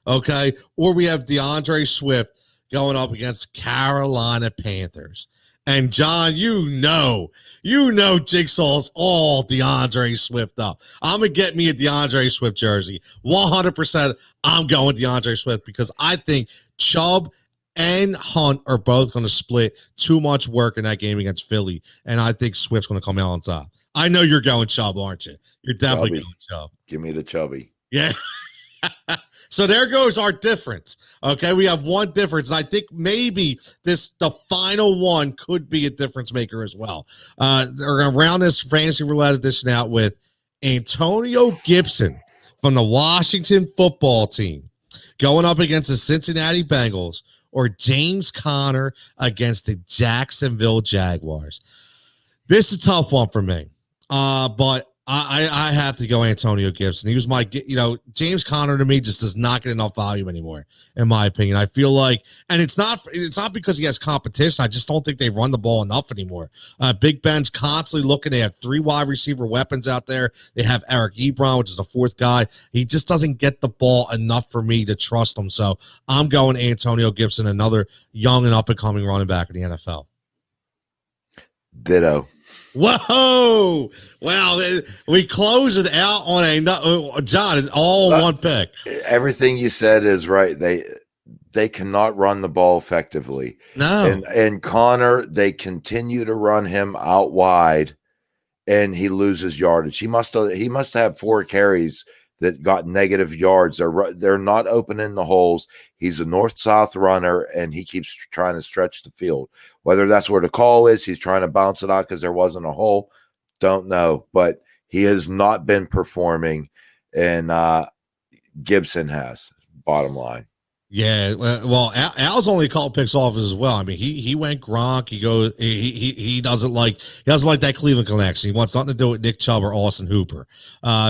Okay, or we have DeAndre Swift going up against Carolina Panthers. And John, you know, Jigsaw's all DeAndre Swift up. I'm going to get me a DeAndre Swift jersey. 100% I'm going DeAndre Swift because I think Chubb and Hunt are both going to split too much work in that game against Philly. And I think Swift's going to come out on top. I know you're going Chubb, aren't you? You're definitely going Chubb. Give me the Chubby. Yeah. So there goes our difference. Okay, we have one difference. I think maybe the final one could be a difference maker as well. We're going to round this fantasy roulette edition out with Antonio Gibson from the Washington football team going up against the Cincinnati Bengals, or James Conner against the Jacksonville Jaguars. This is a tough one for me, but I have to go Antonio Gibson. He was my, James Conner to me just does not get enough volume anymore, in my opinion. I feel like, and it's not because he has competition. I just don't think they run the ball enough anymore. Big Ben's constantly looking. They have 3 wide receiver weapons out there. They have Eric Ebron, which is the 4th guy. He just doesn't get the ball enough for me to trust him. So I'm going Antonio Gibson, another young and up-and-coming running back in the NFL. Ditto. Whoa! Wow, we close it out on a John. It's all one pick. Everything you said is right. They cannot run the ball effectively. No, and Connor, they continue to run him out wide, and he loses yardage. He must have 4 carries that got negative yards. They're not opening the holes. He's a north-south runner, and he keeps trying to stretch the field. Whether that's where the call is, he's trying to bounce it out because there wasn't a hole. Don't know. But he has not been performing, and Gibson has, bottom line. Yeah, well, Al's only called picks off as well. I mean, he went Gronk. He goes. He doesn't like that Cleveland connection. He wants nothing to do with Nick Chubb or Austin Hooper.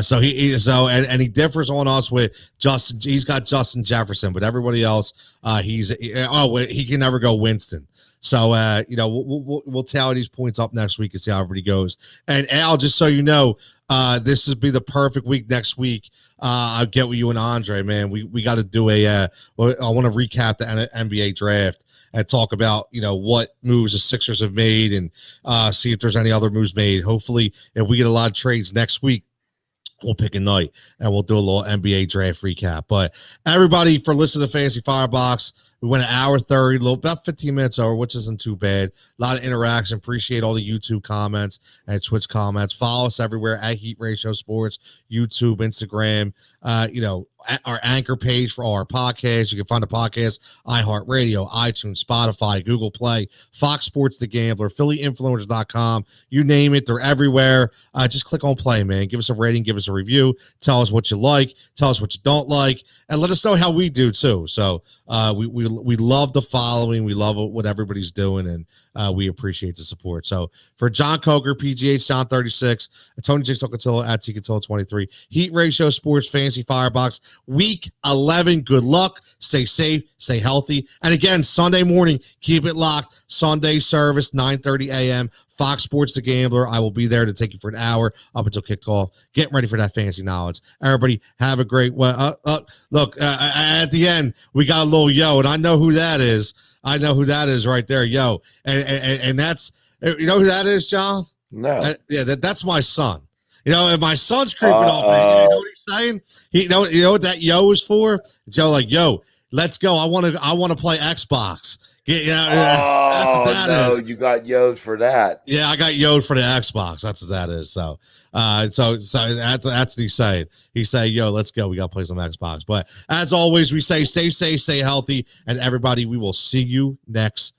So he differs on us with Justin. He's got Justin Jefferson, but everybody else, he can never go Winston. So we'll tally these points up next week and see how everybody goes. And Al, just so you know, this would be the perfect week next week. I'll get with you and Andre, man. We got to do I want to recap the NBA draft and talk about, what moves the Sixers have made and see if there's any other moves made. Hopefully, if we get a lot of trades next week, we'll pick a night and we'll do a little NBA draft recap. But everybody, for listening to Fantasy Firebox, we went 1 hour 30, about 15 minutes over, which isn't too bad. A lot of interaction. Appreciate all the YouTube comments and Twitch comments. Follow us everywhere at Heat Ratio Sports, YouTube, Instagram, our anchor page for all our podcasts. You can find the podcast, iHeartRadio, iTunes, Spotify, Google Play, Fox Sports The Gambler, PhillyInfluencers.com. You name it, they're everywhere. Just click on play, man. Give us a rating, give us a review. Tell us what you like, tell us what you don't like, and let us know how we do too. So we love the following. We love what everybody's doing, and we appreciate the support. So for John Coker, PGH John 36, Tony Jigsaw Cotillo at T Cotillo 23, Heat Ratio Sports Fantasy Firebox, Week 11. Good luck. Stay safe. Stay healthy. And again, Sunday morning, keep it locked. Sunday service, 9:30 a.m. Fox Sports The Gambler. I will be there to take you for an hour up until kickoff. Getting ready for that fantasy knowledge. Everybody, have a great look. At the end, we got a little yo, and I know who that is. I know who that is right there, yo. And that's, you know who that is, John? No. That's my son. If my son's creeping off, you know what he's saying? You know what that yo is for? Joe, like, yo, let's go. I want to play Xbox. That's what that is. You got yo'd for that. Yeah, I got yo'd for the Xbox. That's what that is. So that's what he's saying. He's saying, yo, let's go. We got to play some Xbox. But as always, we say stay safe, stay healthy, and everybody, we will see you next